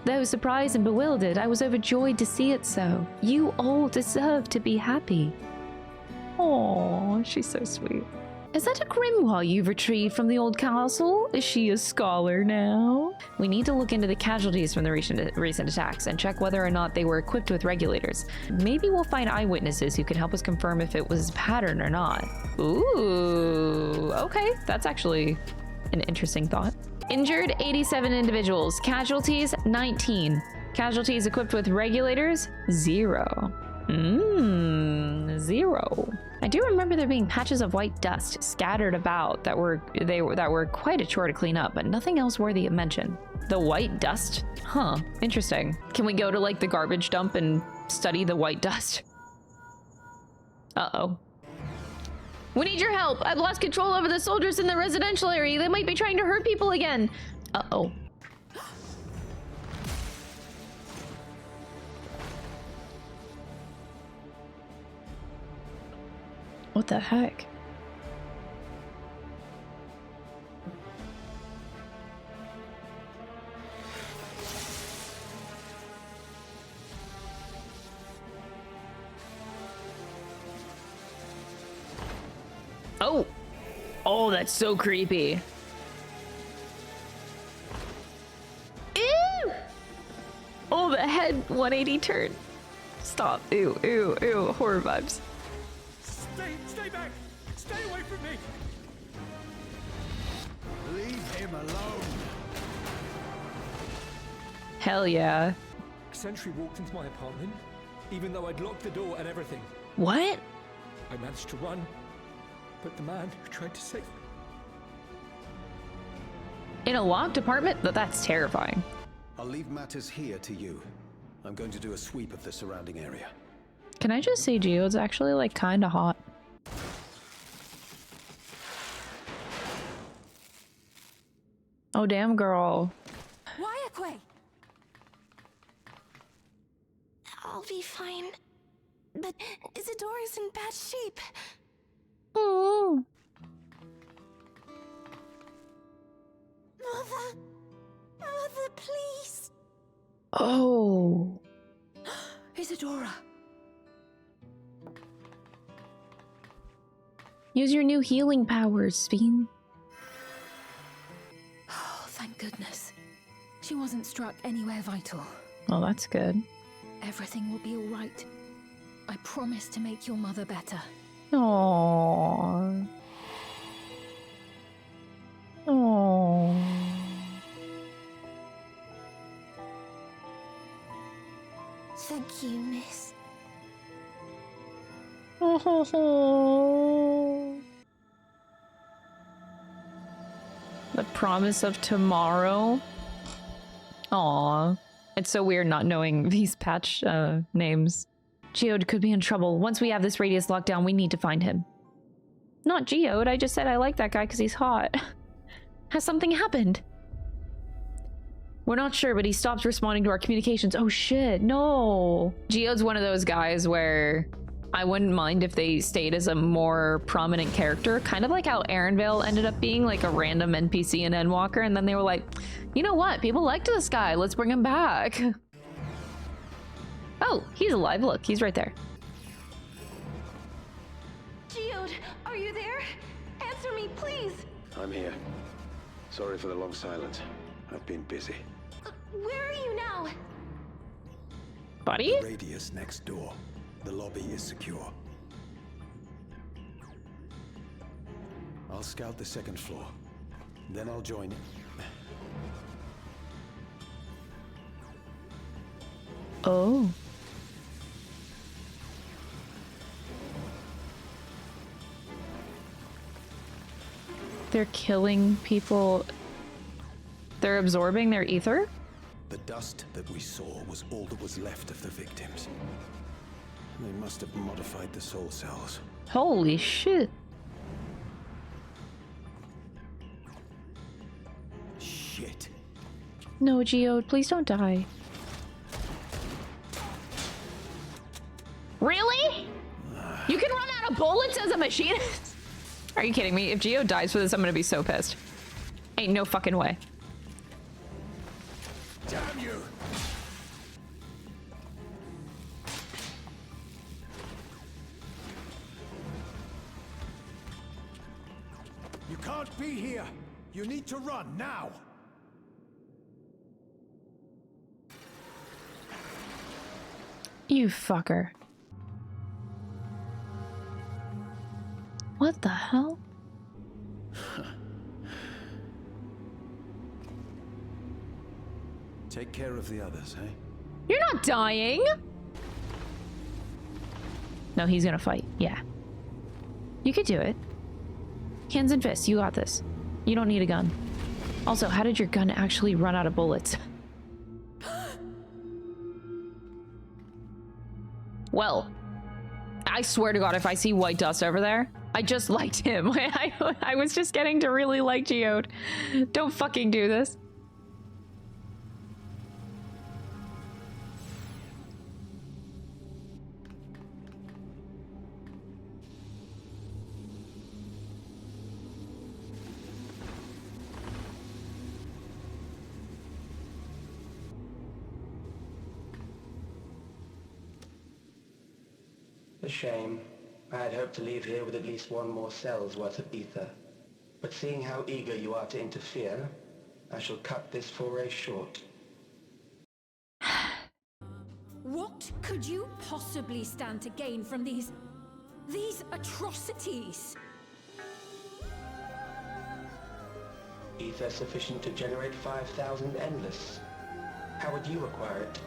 Though surprised and bewildered, I was overjoyed to see it so. You all deserve to be happy. Oh, she's so sweet. Is that a grimoire you've retrieved from the old castle? Is she a scholar now? We need to look into the casualties from the recent attacks and check whether or not they were equipped with regulators. Maybe we'll find eyewitnesses who can help us confirm if it was a pattern or not. Ooh, okay. That's actually an interesting thought. Injured 87 individuals. Casualties 19. Casualties equipped with regulators 0. 0. I do remember there being patches of white dust scattered about that were quite a chore to clean up, but nothing else worthy of mention. The white dust? Huh, interesting. Can we go to like the garbage dump and study the white dust? Uh-oh. We need your help. I've lost control over the soldiers in the residential area. They might be trying to hurt people again. Uh-oh. What the heck? Oh! Oh, that's so creepy. Ew! Oh, the head 180 turn. Stop. Ew, ew, ew. Horror vibes. Stay back! Stay away from me! Leave him alone! Hell yeah. Sentry walked into my apartment, even though I'd locked the door and everything. What? I managed to run, but the man who tried to save me... In a locked apartment? That's terrifying. I'll leave matters here to you. I'm going to do a sweep of the surrounding area. Can I just say Geode's actually like kind of hot? Oh damn, girl. Wyaquay! I'll be fine. But Isidora's in bad shape. Oh. Mother, please. Oh. Isadora! Use your new healing powers, Sphene. Oh, thank goodness. She wasn't struck anywhere vital. Well, that's good. Everything will be all right. I promise to make your mother better. Aww. Aww. Thank you, miss. The promise of tomorrow. Aww. It's so weird not knowing these patch names. Geode could be in trouble. Once we have this radius locked down, we need to find him. Not Geode, I just said I like that guy because he's hot. Has something happened? We're not sure, but he stopped responding to our communications. Oh shit, no. Geode's one of those guys where I wouldn't mind if they stayed as a more prominent character. Kind of like how Aaronvale ended up being like a random NPC in Endwalker, and then they were like, you know what? People liked this guy. Let's bring him back. Oh, he's alive. Look, he's right there. Geode, are you there? Answer me, please. I'm here. Sorry for the long silence. I've been busy. Where are you now? Buddy? The radius next door. The lobby is secure. I'll scout the second floor. Then I'll join you. Oh. They're killing people. They're absorbing their ether? The dust that we saw was all that was left of the victims. They must have modified the soul cells. Holy shit. Shit. No, Geode, please don't die. Really? You can run out of bullets as a machinist? Are you kidding me? If Geode dies for this, I'm gonna be so pissed. Ain't no fucking way. Damn you! You can't be here! You need to run, now! You fucker. What the hell? Take care of the others, eh? You're not dying! No, he's gonna fight. Yeah. You could do it. Hands and fists, you got this. You don't need a gun. Also, how did your gun actually run out of bullets? Well, I swear to God, if I see white dust over there, I just liked him. I was just getting to really like Geode. Don't fucking do this. A shame. I had hoped to leave here with at least one more cell's worth of ether. But seeing how eager you are to interfere, I shall cut this foray short. What could you possibly stand to gain from these atrocities? Ether sufficient to generate 5,000 endless. How would you acquire it?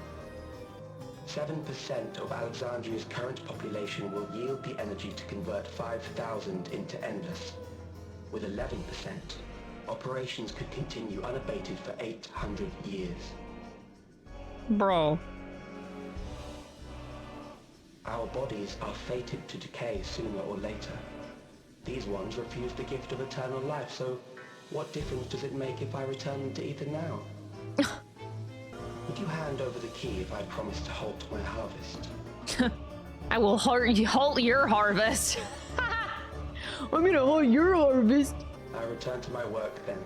7% of Alexandria's current population will yield the energy to convert 5,000 into endless. With 11%, operations could continue unabated for 800 years. Bro. Our bodies are fated to decay sooner or later. These ones refuse the gift of eternal life, so what difference does it make if I return them to ether now? Would you hand over the key if I promise to halt my harvest? I will halt your harvest. I'm gonna halt your harvest. I return to my work then.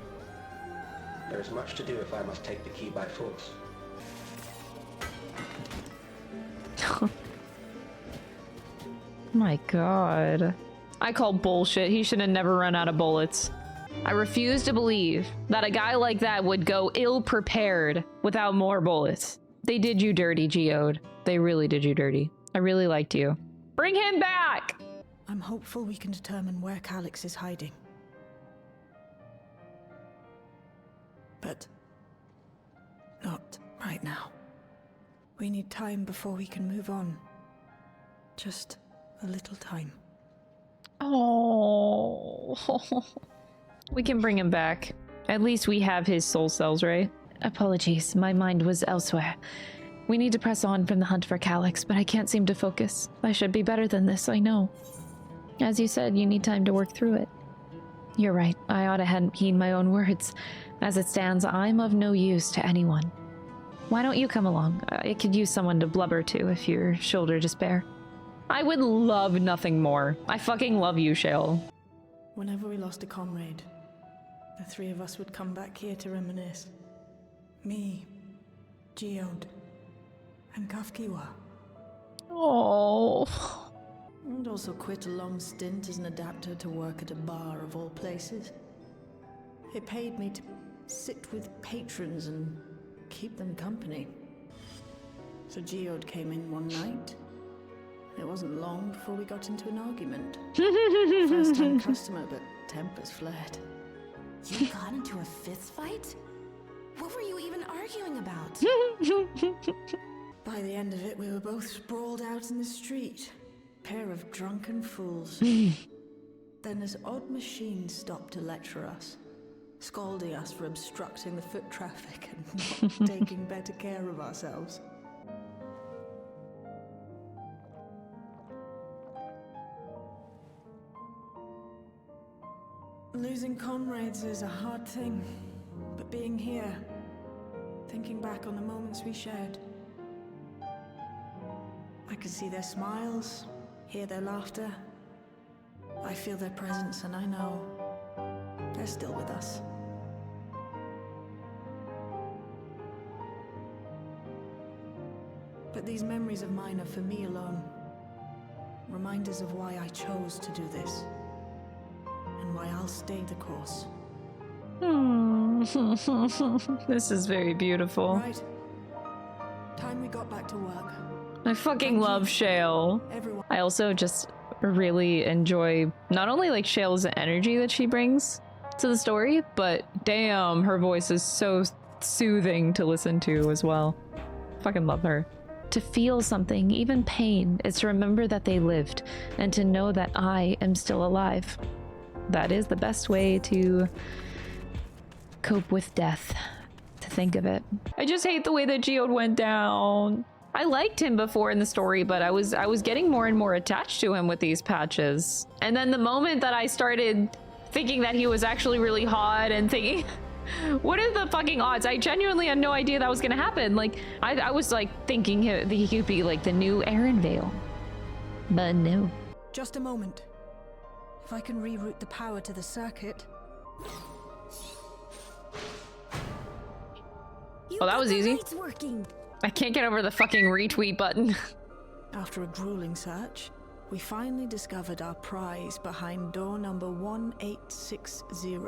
There is much to do if I must take the key by force. My god. I call bullshit. He should have never run out of bullets. I refuse to believe that a guy like that would go ill-prepared without more bullets. They did you dirty, Geode. They really did you dirty. I really liked you. Bring him back! I'm hopeful we can determine where Calyx is hiding. But not right now. We need time before we can move on. Just a little time. Oh. We can bring him back. At least we have his soul cells, right? Apologies, my mind was elsewhere. We need to press on from the hunt for Calyx, but I can't seem to focus. I should be better than this, I know. As you said, you need time to work through it. You're right, I ought to heed my own words. As it stands, I'm of no use to anyone. Why don't you come along? I could use someone to blubber to if your shoulder to spare. I would love nothing more. I fucking love you, Shale. Whenever we lost a comrade, the three of us would come back here to reminisce. Me, Geode, and Kafkiwa. Oh. And also quit a long stint as an adapter to work at a bar of all places. It paid me to sit with patrons and keep them company. So Geode came in one night. It wasn't long before we got into an argument. First-time customer, but tempers flared. You got into a fist fight? What were you even arguing about? By the end of it, we were both sprawled out in the street. Pair of drunken fools. Then this odd machine stopped to lecture us, scolding us for obstructing the foot traffic and not taking better care of ourselves. Losing comrades is a hard thing, but being here, thinking back on the moments we shared, I can see their smiles, hear their laughter. I feel their presence, and I know they're still with us. But these memories of mine are for me alone. Reminders of why I chose to do this. And why I'll stay the course. This is very beautiful. Right. Time we got back to work. I fucking love Shale. I also just really enjoy not only like Shale's energy that she brings to the story, but damn, her voice is so soothing to listen to as well. Fucking love her. To feel something, even pain, is to remember that they lived and to know that I am still alive. That is the best way to cope with death, to think of it. I just hate the way that Geode went down. I liked him before in the story, but I was getting more and more attached to him with these patches. And then the moment that I started thinking that he was actually really hot and thinking, what are the fucking odds? I genuinely had no idea that was gonna happen. Like, I was like thinking he could be like the new Aaron Vale. But no. Just a moment. If I can reroute the power to the circuit. Oh, that was easy. Working. I can't get over the fucking retweet button. After a grueling search, we finally discovered our prize behind door number 1860.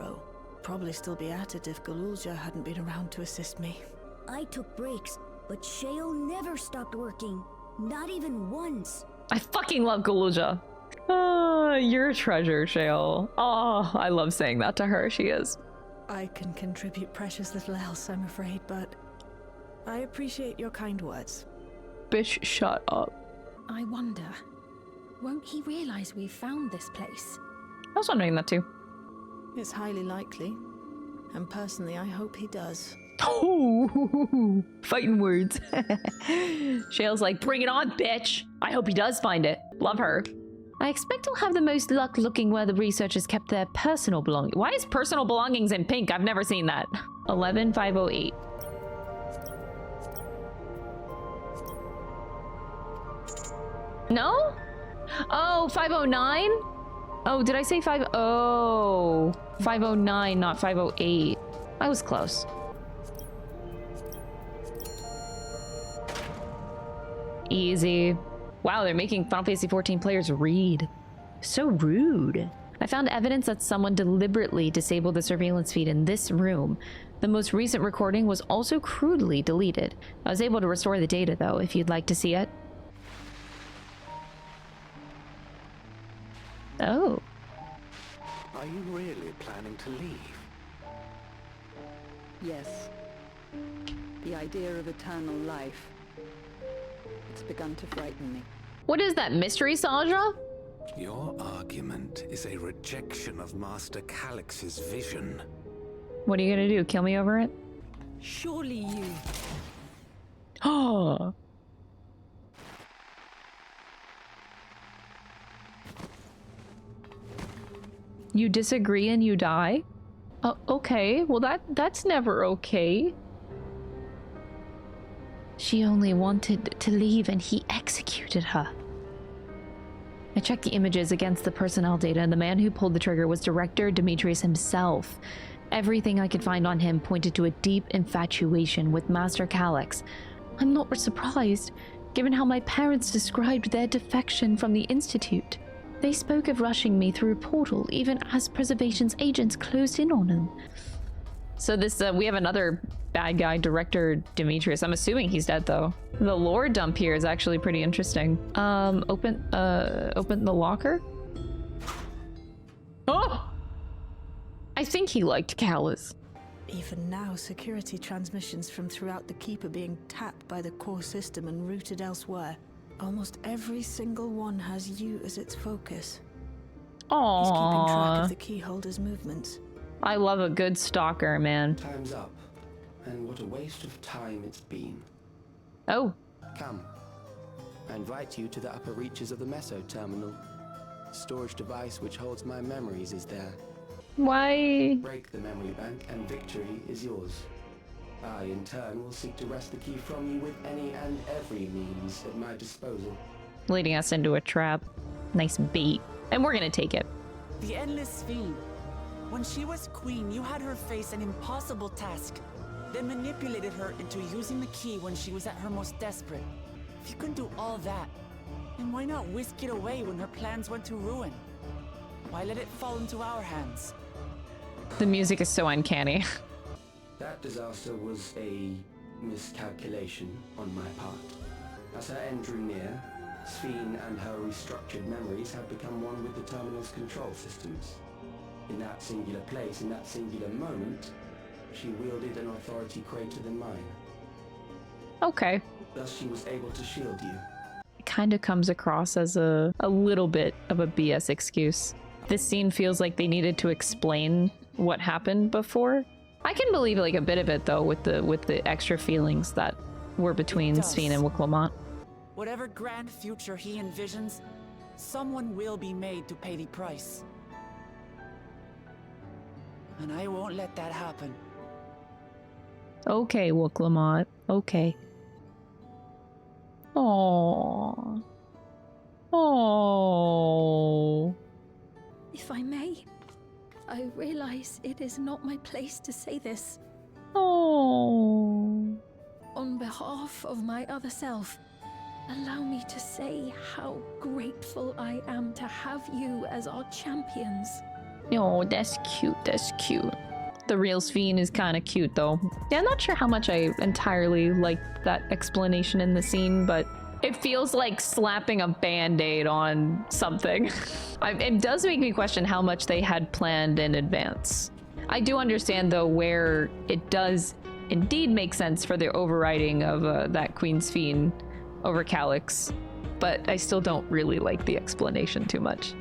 Probably still be at it if Galulja hadn't been around to assist me. I took breaks, but Shale never stopped working. Not even once. I fucking love Galulja. You're a treasure, Shale. Oh, I love saying that to her. She is. I can contribute precious little else, I'm afraid, but I appreciate your kind words. Bitch, shut up. I wonder, won't he realize we've found this place? I was wondering that too. It's highly likely, and personally I hope he does. Oh, fighting words. Shale's like, bring it on, bitch. I hope he does find it. Love her. I expect he'll have the most luck looking where the researchers kept their personal belongings. Why is personal belongings in pink? I've never seen that. 11508. No? Oh, 509? Oh, did I say 5? Oh, 509, not 508. I was close. Easy. Wow, they're making Final Fantasy XIV players read. So rude. I found evidence that someone deliberately disabled the surveillance feed in this room. The most recent recording was also crudely deleted. I was able to restore the data, though, if you'd like to see it. Oh. Are you really planning to leave? Yes. The idea of eternal life. It's begun to frighten me. What is that, mystery, Sandra? Your argument is a rejection of Master Calyx's vision. What are you gonna do? Kill me over it? Surely you. Oh. You disagree and you die? Okay. Well, that's never okay. She only wanted to leave and he executed her. I checked the images against the personnel data and the man who pulled the trigger was Director Demetrius himself. Everything I could find on him pointed to a deep infatuation with Master Calyx. I'm not surprised, given how my parents described their defection from the Institute. They spoke of rushing me through a portal, even as Preservation's agents closed in on them. So this, we have another bad guy, Director Demetrius. I'm assuming he's dead, though. The lore dump here is actually pretty interesting. Open the locker? Oh! I think he liked Calyx. Even now, security transmissions from throughout the Keep are being tapped by the core system and routed elsewhere. Almost every single one has you as its focus. Aww. He's keeping track of the keyholder's movements. I love a good stalker, man. Time's up. And what a waste of time it's been. Oh. Come. I invite you to the upper reaches of the Meso terminal. The storage device which holds my memories is there. Why? Break the memory bank and victory is yours. I, in turn, will seek to wrest the key from you with any and every means at my disposal. Leading us into a trap. Nice bait. And we're gonna take it. The Endless Fiend. When she was queen, you had her face an impossible task, then manipulated her into using the key when she was at her most desperate. If you can do all that, then why not whisk it away when her plans went to ruin? Why let it fall into our hands? The music is so uncanny. That disaster was a miscalculation on my part. As her end drew near, Sphene and her restructured memories have become one with the terminal's control systems. In that singular place, in that singular moment, she wielded an authority greater than mine. Okay. Thus she was able to shield you. It kind of comes across as a little bit of a BS excuse. This scene feels like they needed to explain what happened before. I can believe like a bit of it though with the extra feelings that were between Sphene and Wiclamont. Whatever grand future he envisions, someone will be made to pay the price. And I won't let that happen. Okay, Wiclamont. Okay. Aww. Aww. If I may, I realize it is not my place to say this. Aww. On behalf of my other self, allow me to say how grateful I am to have you as our champions. Oh, that's cute. That's cute. The real Sphene is kind of cute, though. Yeah, I'm not sure how much I entirely like that explanation in the scene, but it feels like slapping a band-aid on something. It does make me question how much they had planned in advance. I do understand, though, where it does indeed make sense for the overriding of that Queen Sphene over Calyx, but I still don't really like the explanation too much.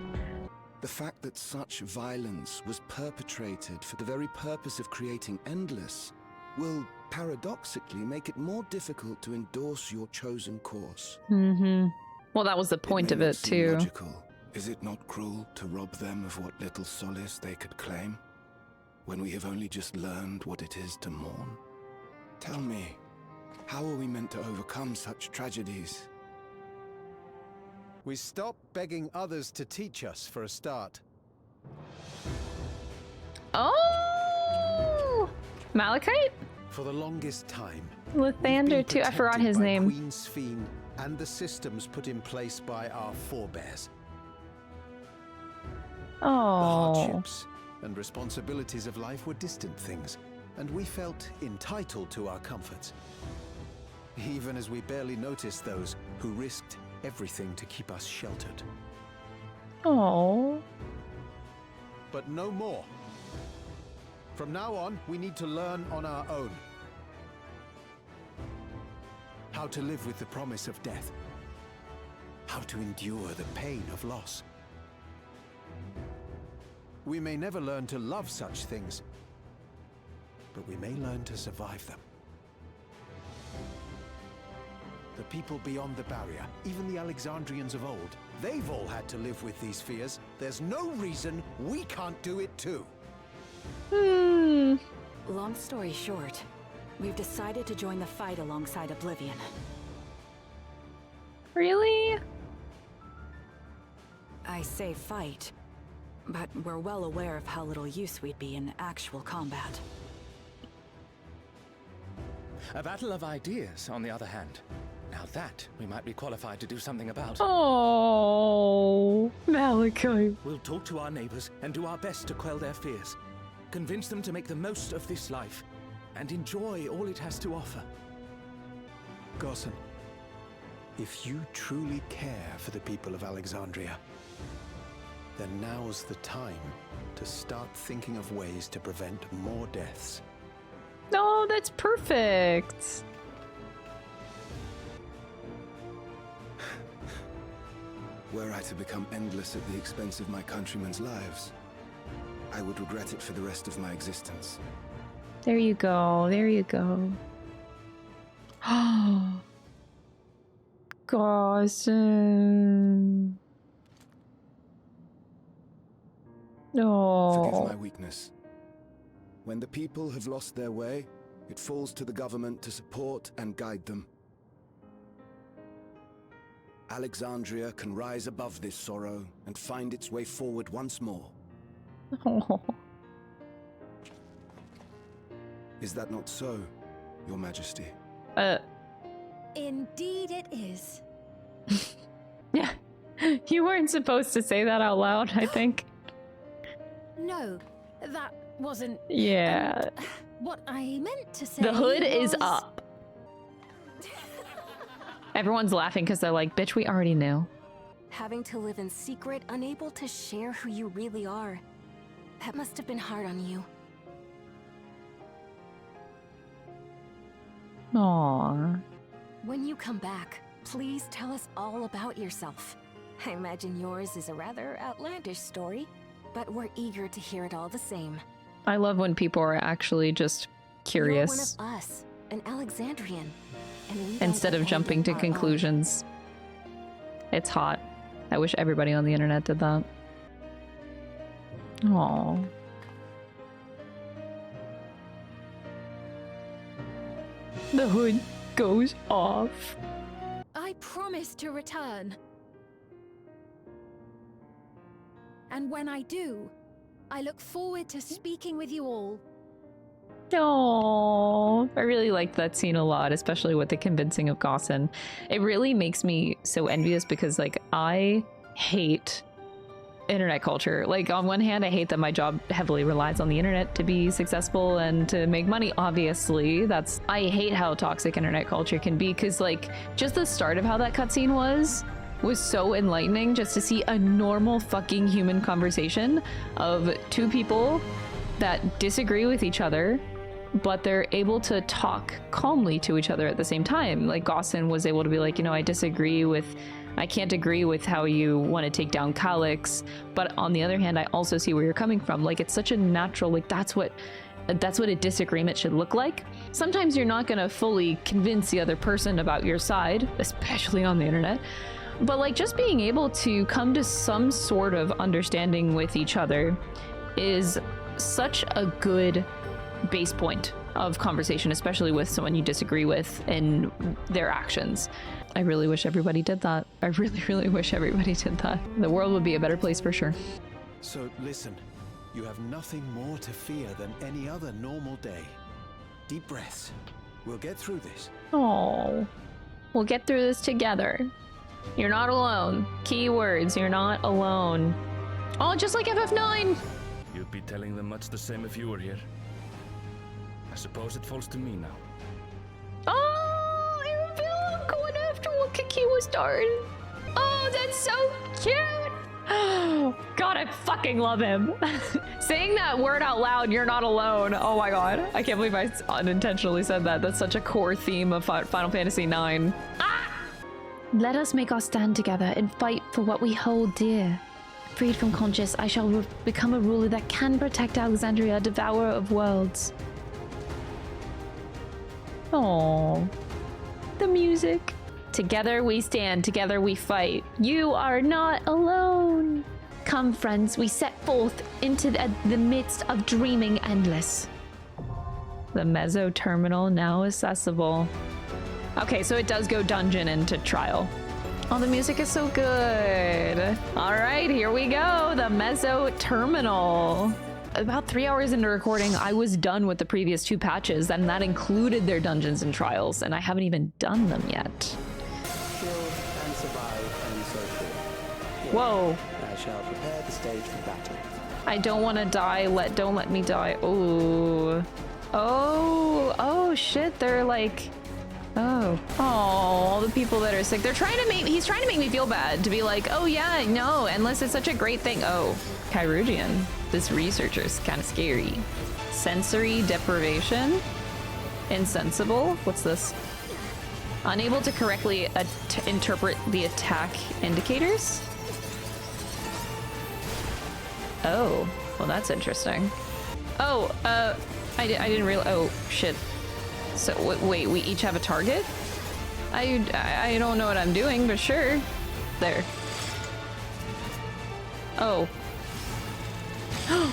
The fact that such violence was perpetrated for the very purpose of creating Endless will paradoxically make it more difficult to endorse your chosen course. Mm-hmm. Well, that was the point of it, too. Logical. Is it not cruel to rob them of what little solace they could claim, when we have only just learned what it is to mourn? Tell me, how are we meant to overcome such tragedies? We stop begging others to teach us for a start. Oh! Malachite? For the longest time, Lathander too. I forgot his name. Queen Sphene and the systems put in place by our forebears. The Oh. hardships and responsibilities of life were distant things, and we felt entitled to our comforts, even as we barely noticed those who risked everything to keep us sheltered. Oh. But no more. From now on, we need to learn on our own. How to live with the promise of death. How to endure the pain of loss. We may never learn to love such things, but we may learn to survive them. The people beyond the barrier, even the Alexandrians of old, they've all had to live with these fears. There's no reason we can't do it too. Long story short, we've decided to join the fight alongside Oblivion. Really? I say fight, but we're well aware of how little use we'd be in actual combat. A battle of ideas, on the other hand. Now that we might be qualified to do something about. Oh, Malachi. We'll talk to our neighbors and do our best to quell their fears. Convince them to make the most of this life and enjoy all it has to offer. Gossen, if you truly care for the people of Alexandria, then now's the time to start thinking of ways to prevent more deaths. No, that's perfect. Were I to become endless at the expense of my countrymen's lives, I would regret it for the rest of my existence. There you go. There you go. Oh, Gossen. No. Forgive my weakness. When the people have lost their way, it falls to the government to support and guide them. Alexandria can rise above this sorrow and find its way forward once more. Oh. Is that not so, Your Majesty? Indeed it is. Yeah. You weren't supposed to say that out loud, I think. No, that wasn't... Yeah. what I meant to say. The hood is was- up. Everyone's laughing because they're like, bitch, we already knew. Having to live in secret, unable to share who you really are. That must have been hard on you. Aww. When you come back, please tell us all about yourself. I imagine yours is a rather outlandish story, but we're eager to hear it all the same. I love when people are actually just curious You're one of us, an Alexandrian. And we instead don't of jumping to abandon our own. conclusions. It's hot. I wish everybody on the internet did that. Aww. The hood goes off. I promise to return. And when I do, I look forward to speaking with you all. Oh, I really liked that scene a lot, especially with the convincing of Gossen. It really makes me so envious because, like, I hate internet culture. Like, on one hand, I hate that my job heavily relies on the internet to be successful and to make money, obviously. I hate how toxic internet culture can be because, like, just the start of how that cutscene was so enlightening, just to see a normal fucking human conversation of two people that disagree with each other, but they're able to talk calmly to each other at the same time. Like, Gossen was able to be like, you know, I can't agree with how you want to take down Calyx, but on the other hand, I also see where you're coming from. Like, it's such a natural, like, that's what a disagreement should look like. Sometimes you're not going to fully convince the other person about your side, especially on the internet, but like, just being able to come to some sort of understanding with each other is such a good base point of conversation, especially with someone you disagree with and their actions. I really wish everybody did that. I really, really wish everybody did that. The world would be a better place for sure. So listen, you have nothing more to fear than any other normal day. Deep breaths. We'll get through this. Oh. We'll get through this together. You're not alone. Keywords, you're not alone. Oh, just like FF9! You'd be telling them much the same if you were here. I suppose it falls to me now. Oh, I reveal I'm going after what Kiki was darn. Oh, that's so cute! Oh, God, I fucking love him. Saying that word out loud, you're not alone. Oh my God. I can't believe I unintentionally said that. That's such a core theme of Final Fantasy IX. Ah! Let us make our stand together and fight for what we hold dear. Freed from conscience, I shall become a ruler that can protect Alexandria, devourer of worlds. Oh, the music. Together we stand, together we fight. You are not alone. Come, friends, we set forth into the midst of dreaming endless. The Mezzo Terminal now accessible. Okay, so it does go dungeon into trial. Oh, the music is so good. All right, here we go. The Mezzo Terminal. About 3 hours into recording, I was done with the previous 2 patches, and that included their dungeons and trials, and I haven't even done them yet. Kill and survive and so forth. Here, whoa. I shall prepare the stage for battle. I don't want to die. Don't let me die. Oh. Oh shit. They're like, oh, all the people that are sick. They're trying to he's trying to make me feel bad, to be like, oh yeah, no, Endless is such a great thing. Oh, Kyrugian. This researcher's kind of scary. Sensory deprivation? Insensible? What's this? Unable to correctly interpret the attack indicators? Oh, well that's interesting. Oh, I didn't realize. Oh, shit. So, wait, we each have a target? I don't know what I'm doing, but sure. There. Oh.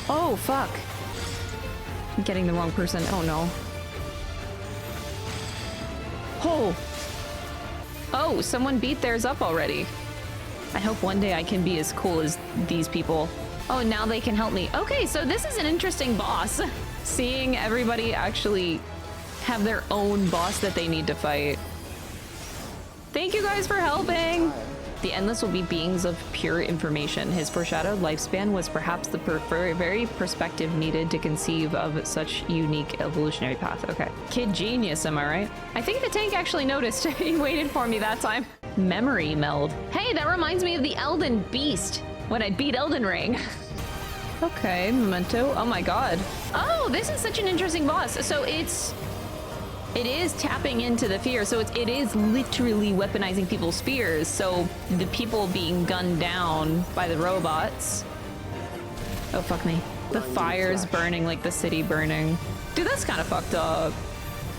Oh, fuck. I'm getting the wrong person. Oh, no. Oh. Oh, someone beat theirs up already. I hope one day I can be as cool as these people. Oh, now they can help me. Okay, so this is an interesting boss. Seeing everybody actually have their own boss that they need to fight. Thank you guys for helping. The Endless will be beings of pure information. His foreshadowed lifespan was perhaps the very perspective needed to conceive of such unique evolutionary path. Okay. Kid genius, am I right? I think the tank actually noticed. He waited for me that time. Memory meld. Hey, that reminds me of the Elden Beast when I beat Elden Ring. Okay, memento. Oh my god. Oh, this is such an interesting boss. So it is tapping into the fear, so it is literally weaponizing people's fears. So the people being gunned down by the robots. Oh, fuck me. The fire's burning, like the city burning. Dude, that's kind of fucked up.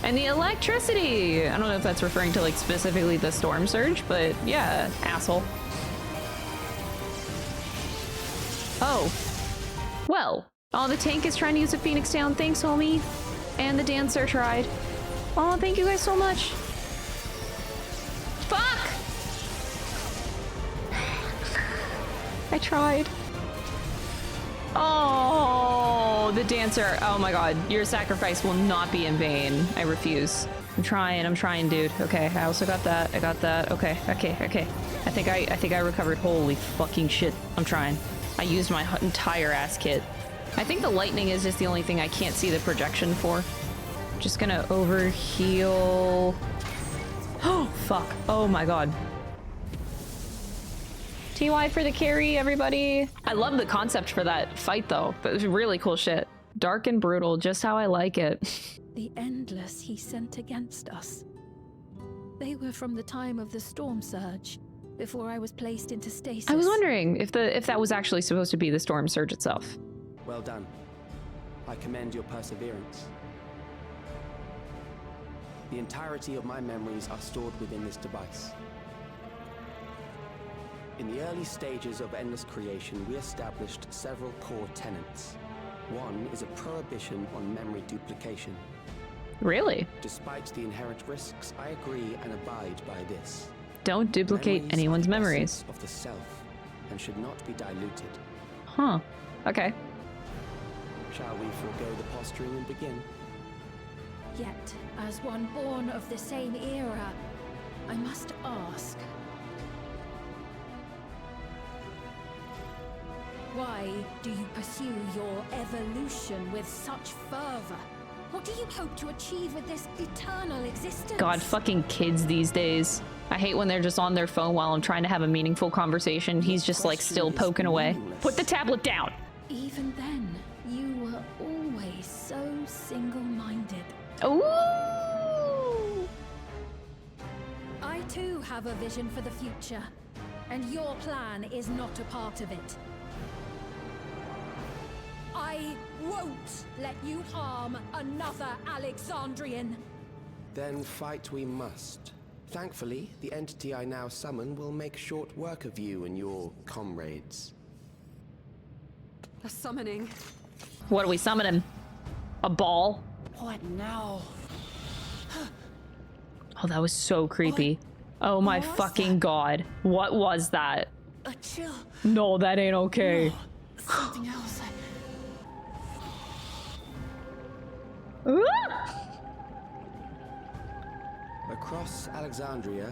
And the electricity! I don't know if that's referring to, like, specifically the storm surge, but yeah, asshole. Oh. Well. Oh, the tank is trying to use a Phoenix down. Thanks, homie. And the dancer tried. Oh, thank you guys so much. Fuck! I tried. Oh, the dancer. Oh my god. Your sacrifice will not be in vain. I refuse. I'm trying, dude. Okay, I also got that. I got that. Okay. I think I recovered. Holy fucking shit. I'm trying. I used my entire ass kit. I think the lightning is just the only thing I can't see the projection for. Just gonna overheal. Oh, fuck. Oh my god. TY for the carry, everybody. I love the concept for that fight, though. That was really cool shit. Dark and brutal, just how I like it. The Endless he sent against us. They were from the time of the storm surge, before I was placed into stasis. I was wondering if that was actually supposed to be the storm surge itself. Well done. I commend your perseverance. The entirety of my memories are stored within this device. In the early stages of Endless creation, we established several core tenets. One is a prohibition on memory duplication. Really? Despite the inherent risks, I agree and abide by this. Don't duplicate anyone's memories. Of the self, and should not be diluted. Huh. Okay. Shall we forego the posturing and begin? Yet, as one born of the same era, I must Why do you pursue your evolution with such fervor? What do you hope to achieve with this eternal existence? God, fucking kids these days. I hate when they're just on their phone while I'm trying to have a meaningful conversation. He's just like still poking away. Put the tablet down. Even then, you were always so single-minded. Ooh! I too have a vision for the future, and your plan is not a part of it. I won't let you harm another Alexandrian. Then fight we must. Thankfully, the entity I now summon will make short work of you and your comrades. A summoning. What are we summoning? A ball? What now? Oh, that was so creepy. Oh my fucking god. What was that? A chill. No, that ain't okay. No, something else. Across Alexandria,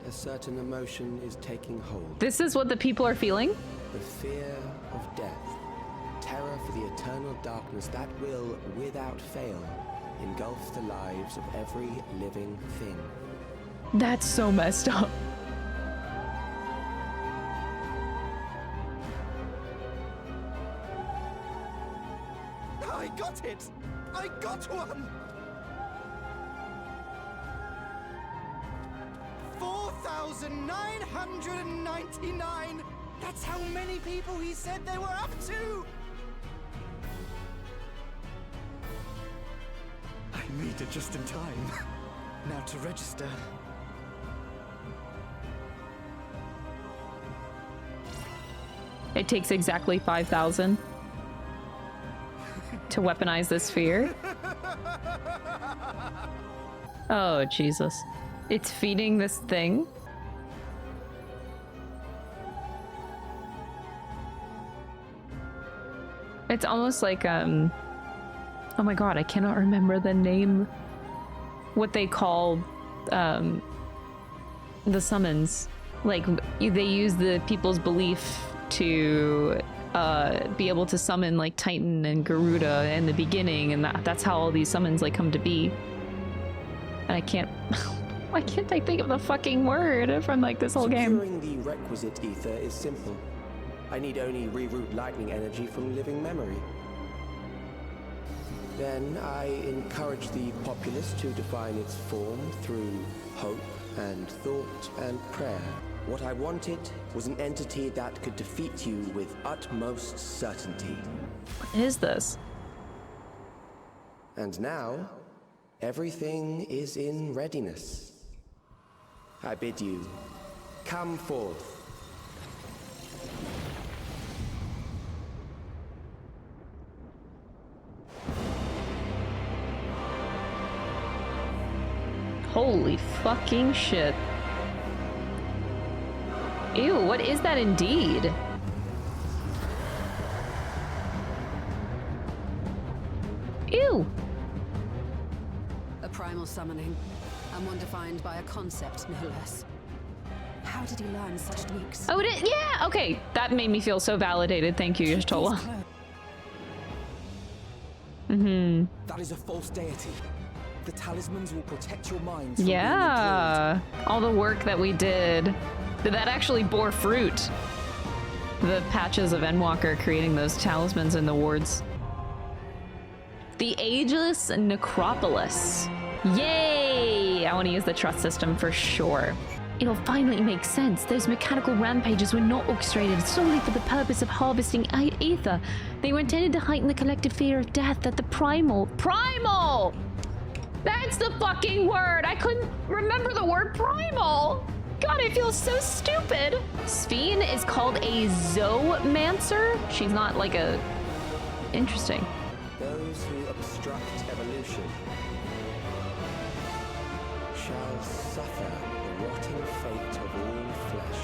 a certain emotion is taking hold. This is what the people are feeling? The fear of death. Terror for the eternal darkness that will, without fail, engulf the lives of every living thing. That's so messed up. I got it! I got one! 4,999! That's how many people he said they were up to! I made it just in time. Now to register. It takes exactly 5,000 to weaponize this sphere. Oh, Jesus. It's feeding this thing. It's almost like, oh my god, I cannot remember the name. What they call, the summons. Like, they use the people's belief to be able to summon like Titan and Garuda in the beginning, and that's how all these summons like come to be. And I can't why can't I think of the fucking word from like this whole game? Securing the requisite ether is simple. I need only reroute lightning energy from living memory. Then I encourage the populace to define its form through hope and thought and prayer. What I wanted was an entity that could defeat you with utmost certainty. What is this? And now, everything is in readiness. I bid you, come forth. Holy fucking shit. Ew, what is that indeed? Ew! A primal summoning, and one defined by a concept, no less. How did he learn such tweaks? Oh, yeah, okay. That made me feel so validated. Thank you, Y'shtola. Mm-hmm. That is a false deity. The talismans will protect your minds. Yeah. All the work that we did. That actually bore fruit. The patches of Endwalker creating those talismans in the wards. The Ageless Necropolis. Yay! I want to use the trust system for sure. It'll finally make sense. Those mechanical rampages were not orchestrated solely for the purpose of harvesting ether. They were intended to heighten the collective fear of death that the primal... Primal! That's the fucking word! I couldn't remember the word primal! God, I feel so stupid. Sphene is called a zoomancer. She's not like a... Interesting. Those who obstruct evolution shall suffer the rotting fate of all flesh.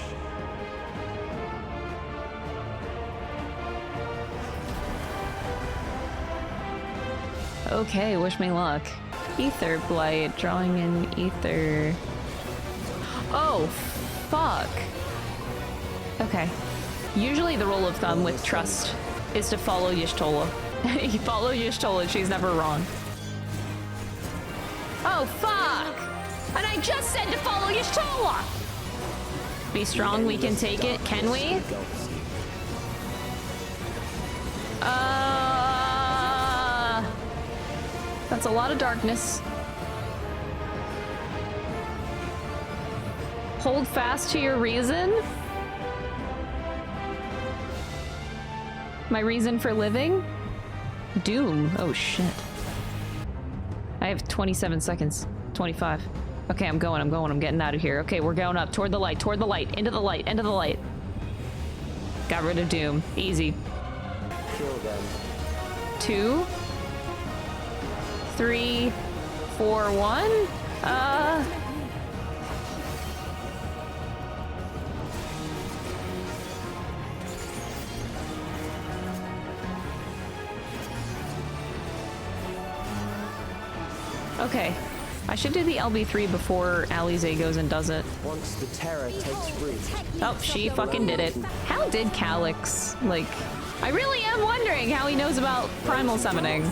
Okay, wish me luck. Ether Blight, drawing in ether. Oh, fuck. Okay. Usually the rule of thumb with trust is to follow Y'shtola. You follow Y'shtola, she's never wrong. Oh, fuck! And I just said to follow Y'shtola! Be strong, we can take it. Can we? That's a lot of darkness. Hold fast to your reason? My reason for living? Doom. Oh shit. I have 27 seconds. 25. Okay, I'm going, I'm getting out of here. Okay, we're going up toward the light, into the light, into the light. Got rid of Doom. Easy. Kill them. 2, 3, 4, 1. Okay. I should do the LB3 before Alize goes and does it. Once the terror takes root. Oh, she fucking did it. How did Calyx, like... I really am wondering how he knows about primal summoning.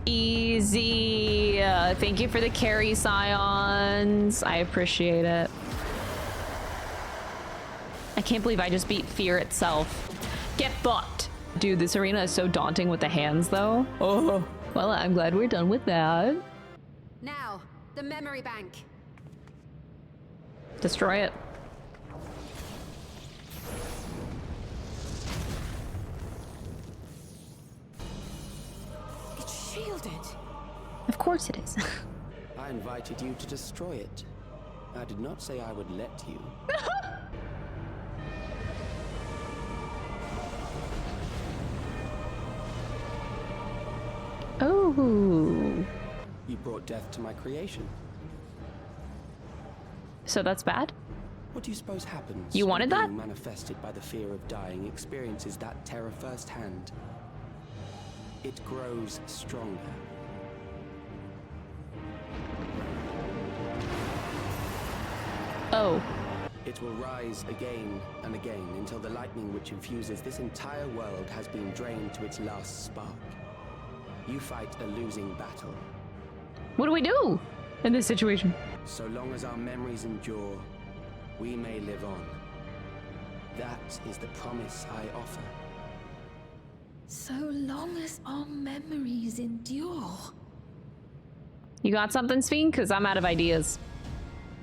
Easy. Thank you for the carry, Scions. I appreciate it. I can't believe I just beat Fear itself. Get fucked. Dude, this arena is so daunting with the hands, though. Oh. Well, I'm glad we're done with that. Now, the memory bank. Destroy it. It's shielded. Of course it is. I invited you to destroy it. I did not say I would let you. Oh. You brought death to my creation. So that's bad? What do you suppose happens? You wanted that? Being manifested by the fear of dying experiences that terror firsthand. It grows stronger. Oh. It will rise again and again until the lightning which infuses this entire world has been drained to its last spark. You fight a losing battle. What do we do in this situation? So long as our memories endure, we may live on. That is the promise I offer. So long as our memories endure. You got something, Sphene? Because I'm out of ideas.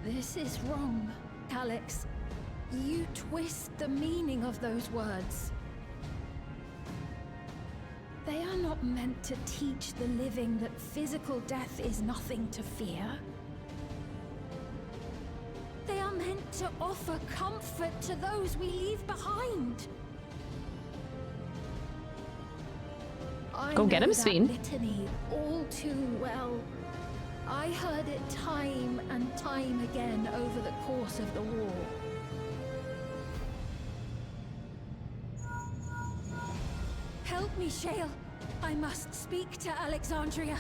This is wrong, Calyx. You twist the meaning of those words. They are not meant to teach the living that physical death is nothing to fear. They are meant to offer comfort to those we leave behind. Go get him, Sphene. Litany all too well. I heard it time and time again over the course of the war. Help me, Shale. I must speak to Alexandria.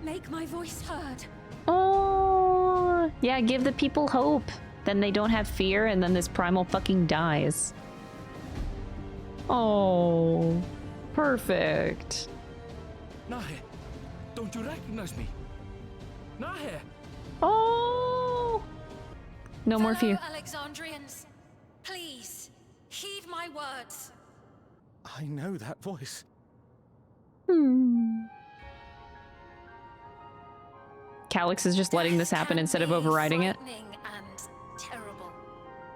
Make my voice heard. Oh, yeah, give the people hope. Then they don't have fear, and then this primal fucking dies. Oh, perfect. Nahe, don't you recognize me? Nahe! Oh! No more fear. Alexandrians, please, heed my words. I know that voice. Calyx is just letting this happen instead of overriding it. And terrible.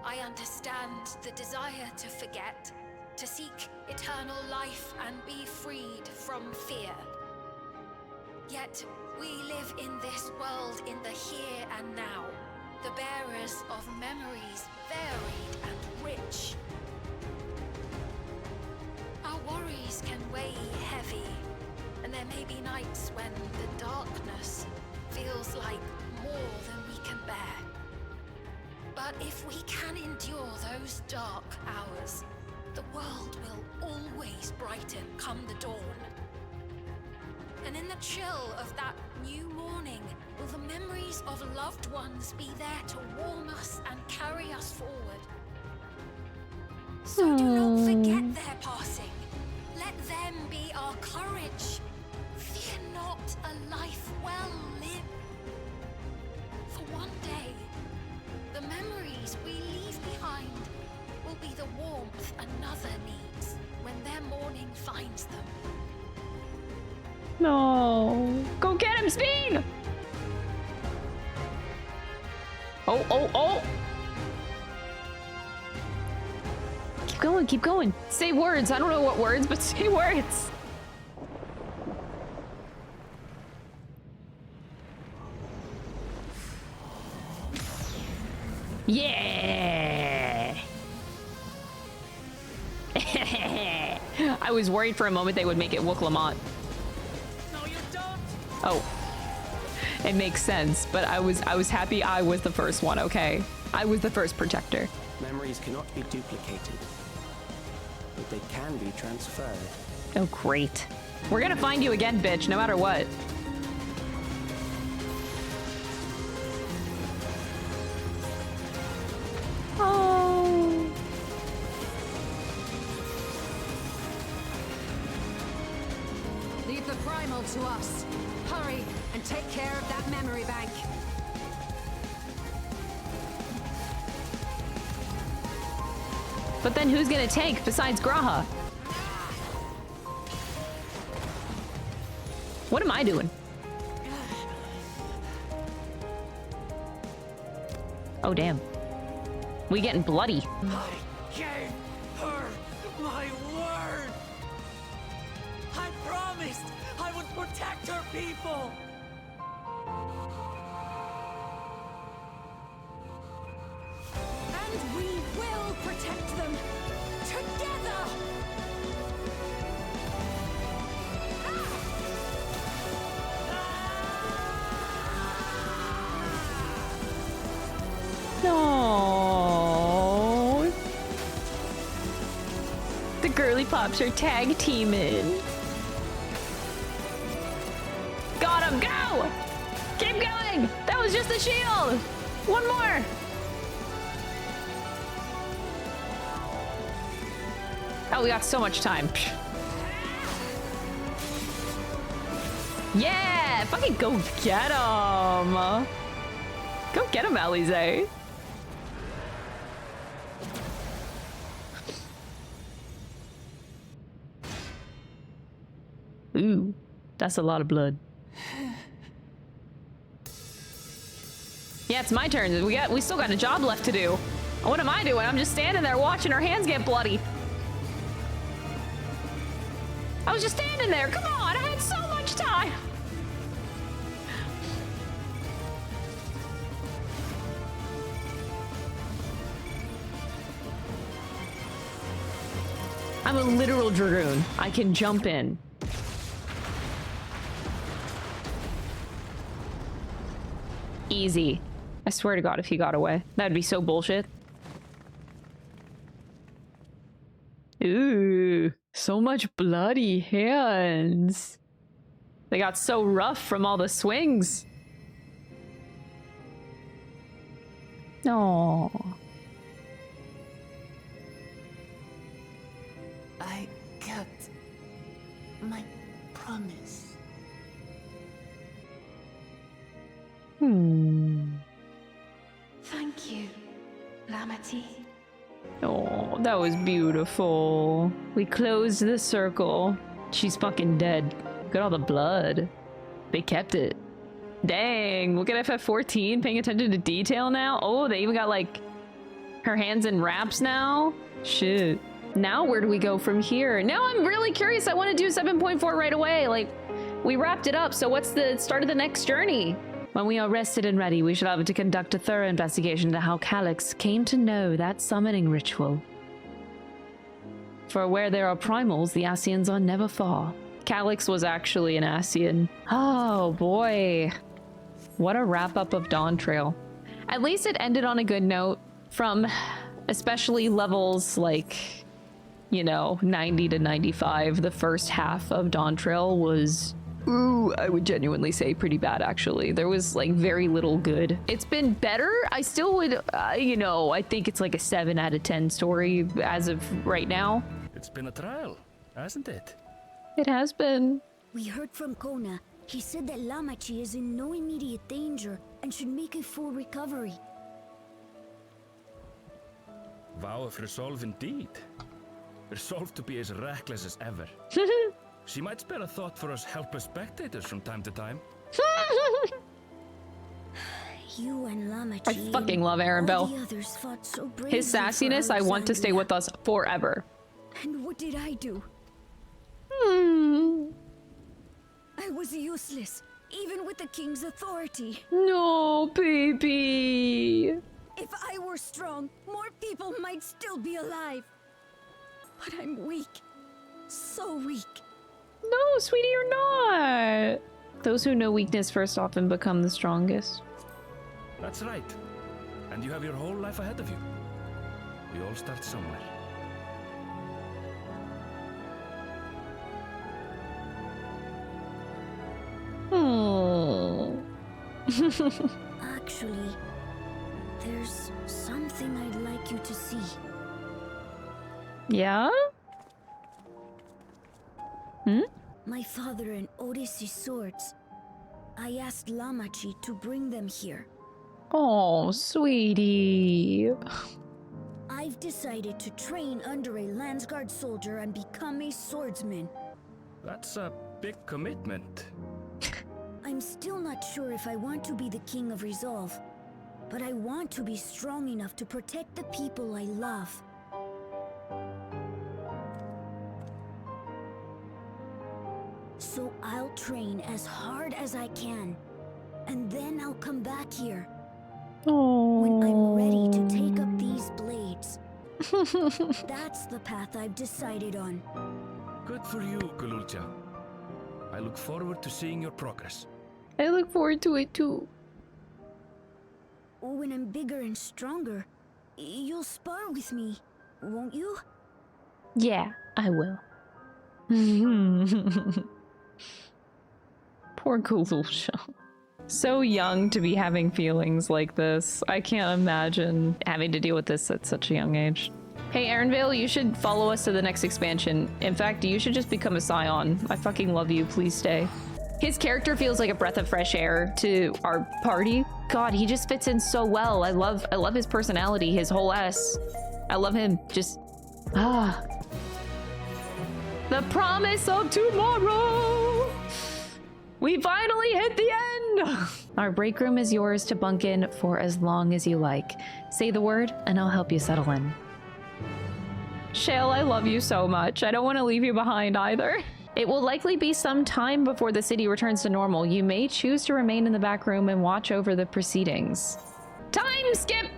I understand the desire to forget, to seek eternal life and be freed from fear. Yet we live in this world in the here and now, the bearers of memories varied and rich. Our worries can weigh heavy, and there may be nights when the darkness feels like more than we can bear. But if we can endure those dark hours, the world will always brighten come the dawn. And in the chill of that new morning, will the memories of loved ones be there to warm us and carry us forward? So do not forget their passing. Let them be our courage. Fear not a life well lived. For one day, the memories we leave behind will be the warmth another needs when their morning finds them. No. Go get him, Speed! Oh, oh, oh! Keep going, keep going. Say words. I don't know what words, but say words. Yeah! I was worried for a moment they would make it Wook Lamont. No, you don't. Oh. It makes sense, but I was happy I was the first one, okay? I was the first protector. Memories cannot be duplicated, but they can be transferred. Oh, great. We're gonna find you again, bitch, no matter what. Oh. Leave the primal to us. Hurry and take care of that memory bank. But then who's gonna tank besides Graha? What am I doing? Oh, damn. We getting bloody. I gave her my word. I promised I would protect her people. And we will protect them together. No. The girly pops are tag teaming. Got him, go! Keep going! That was just the shield! One more! Oh, we got so much time. Psh. Yeah! Fucking go get him! Go get him, Alize. Ooh, that's a lot of blood. Yeah, it's my turn. We still got a job left to do. What am I doing? I'm just standing there watching her hands get bloody. I was just standing there. Come on, I had so much time. I'm a literal dragoon. I can jump in. Easy. I swear to God, if he got away, that'd be so bullshit. Ooh, so much bloody hands. They got so rough from all the swings. Oh. I kept my promise. Thank you, Lamity. Oh, that was beautiful. We closed the circle. She's fucking dead. Look at all the blood. They kept it. Dang, look at FF14 paying attention to detail now. Oh, they even got like her hands in wraps now. Shit. Now where do we go from here? Now I'm really curious. I want to do 7.4 right away. Like, we wrapped it up, so what's the start of the next journey? When we are rested and ready, we shall have to conduct a thorough investigation into how Calyx came to know that summoning ritual. For where there are primals, the Ascians are never far. Calyx was actually an Ascian. Oh boy. What a wrap-up of Dawntrail. At least it ended on a good note. From especially levels like, you know, 90 to 95, the first half of Dawntrail was Ooh, I would genuinely say pretty bad, actually. There was, like, very little good. It's been better. I still would, you know, I think it's like a 7 out of 10 story as of right now. It's been a trial, hasn't it? It has been. We heard from Kona. He said that Lamachi is in no immediate danger and should make a full recovery. Vow of resolve indeed. Resolved to be as reckless as ever. She might spare a thought for us helpless spectators from time to time. You and Lamachi. I fucking love Aaron Bell. So his sassiness, I want to stay with us forever. And what did I do? I was useless, even with the king's authority. No, baby. If I were strong, more people might still be alive. But I'm weak. So weak. No, sweetie, you're not. Those who know weakness first often become the strongest. That's right. And you have your whole life ahead of you. We all start somewhere. Actually, there's something I'd like you to see. Yeah? My father and Odyssey's swords. I asked Lamachi to bring them here. Oh, sweetie. I've decided to train under a Landsguard soldier and become a swordsman. That's a big commitment. I'm still not sure if I want to be the King of Resolve, but I want to be strong enough to protect the people I love. So I'll train as hard as I can, and then I'll come back here. When I'm ready to take up these blades. That's the path I've decided on. Good for you, Galulcha. I look forward to seeing your progress. I look forward to it too. When I'm bigger and stronger, you'll spar with me, won't you? Yeah, I will. Poor Galulcha. So young to be having feelings like this. I can't imagine having to deal with this at such a young age. Hey, Aaronvale, you should follow us to the next expansion. In fact, you should just become a Scion. I fucking love you. Please stay. His character feels like a breath of fresh air to our party. God, he just fits in so well. I love his personality, his whole S. I love him. Just the promise of tomorrow. We finally hit the end! Our break room is yours to bunk in for as long as you like. Say the word, and I'll help you settle in. Shale, I love you so much. I don't want to leave you behind either. It will likely be some time before the city returns to normal. You may choose to remain in the back room and watch over the proceedings. Time skip!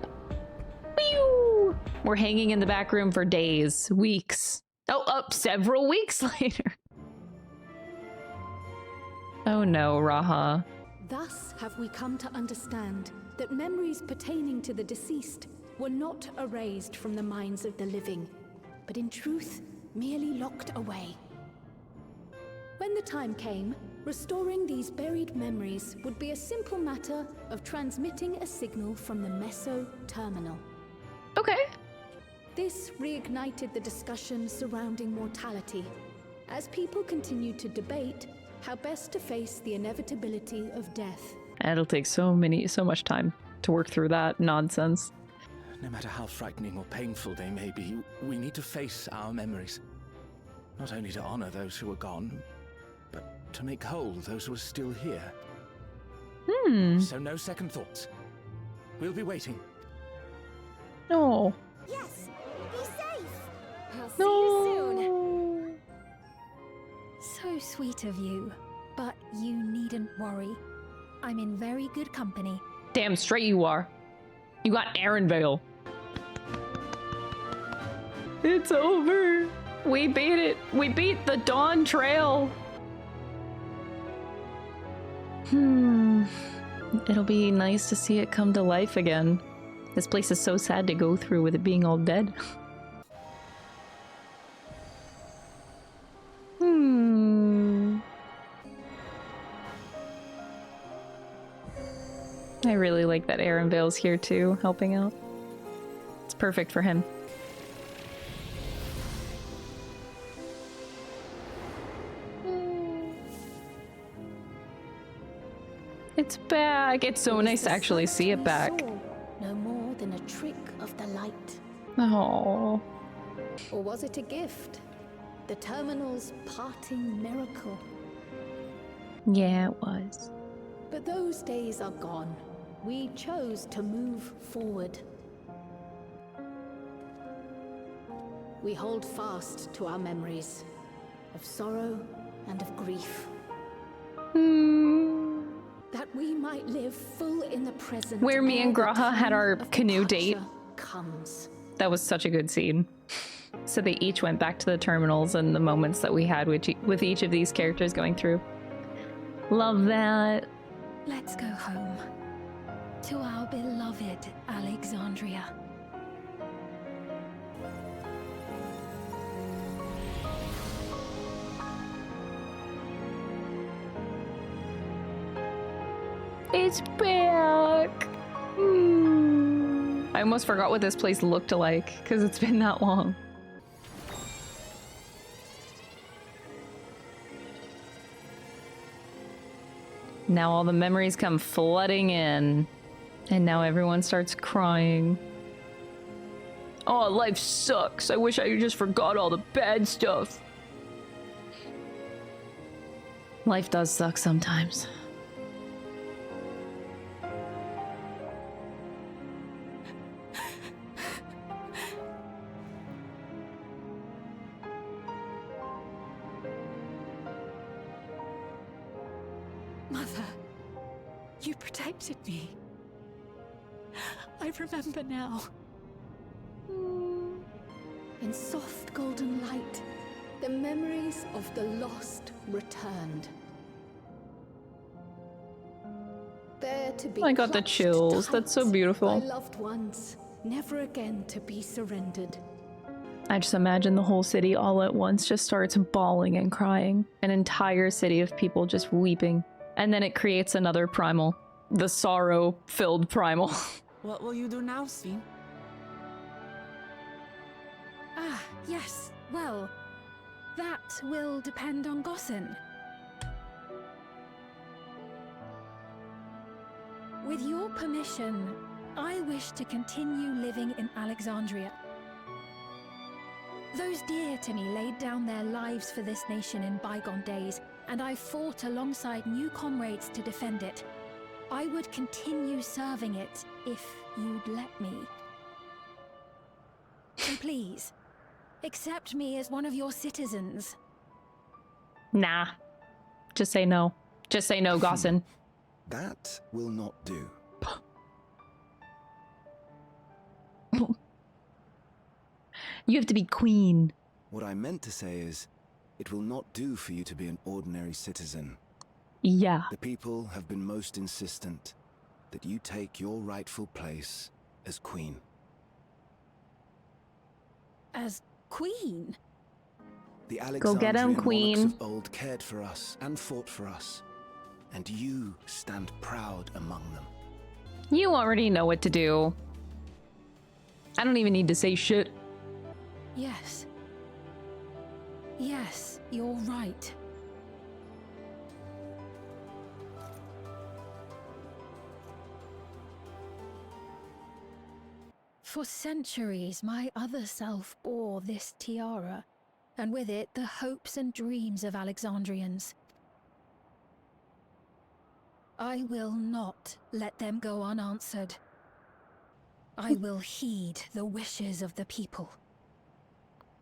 Whew! We're hanging in the back room for days, weeks. Oh, several weeks later. Oh no, Raha. Thus have we come to understand that memories pertaining to the deceased were not erased from the minds of the living, but in truth, merely locked away. When the time came, restoring these buried memories would be a simple matter of transmitting a signal from the Meso terminal. Okay. This reignited the discussion surrounding mortality, as people continued to debate how best to face the inevitability of death. It'll take so much time to work through that nonsense. No matter how frightening or painful they may be, we need to face our memories. Not only to honor those who are gone, but to make whole those who are still here. So no second thoughts. We'll be waiting. No. Yes! Be safe! I'll see you soon. So sweet of you, but you needn't worry. I'm in very good company. Damn straight you are. You got Aaronvale. It's over. We beat it. We beat the Dawntrail. It'll be nice to see it come to life again. This place is so sad to go through with it being all dead. I really like that Aaron Vale's here too, helping out. It's perfect for him. It's back! It's so nice to actually see it back. No more than a trick of the light. Oh. Or was it a gift? The terminal's parting miracle? Yeah, it was. But those days are gone. We chose to move forward. We hold fast to our memories of sorrow and of grief. That we might live full in the present. Where me and Graha had our canoe date. Comes. That was such a good scene. So they each went back to the terminals and the moments that we had with each of these characters going through. Love that. Let's go home. To our beloved Alexandria. It's back! I almost forgot what this place looked like, because it's been that long. Now all the memories come flooding in, and now everyone starts crying. Oh, life sucks. I wish I just forgot all the bad stuff. Life does suck sometimes. Mother, you protected me. I remember now. In soft golden light, the memories of the lost returned. There to be I got the chills. That's so beautiful. my loved ones, never again to be surrendered. I just imagine the whole city all at once just starts bawling and crying. An entire city of people just weeping. And then it creates another primal. The sorrow-filled primal. What will you do now, Sven? Ah, yes. Well, that will depend on Gossen. With your permission, I wish to continue living in Alexandria. Those dear to me laid down their lives for this nation in bygone days, and I fought alongside new comrades to defend it. I would continue serving it if you'd let me. So please, accept me as one of your citizens. Nah. Just say no. Just say no, Gossen. That will not do. You have to be queen. What I meant to say is, it will not do for you to be an ordinary citizen. Yeah. The people have been most insistent that you take your rightful place as queen. As queen? The Go get him, Alexandrian queen. monarchs of old cared for us and fought for us, and you stand proud among them. You already know what to do. I don't even need to say shit. Yes. Yes, you're right. For centuries, my other self bore this tiara, and with it the hopes and dreams of Alexandrians. I will not let them go unanswered. I will heed the wishes of the people.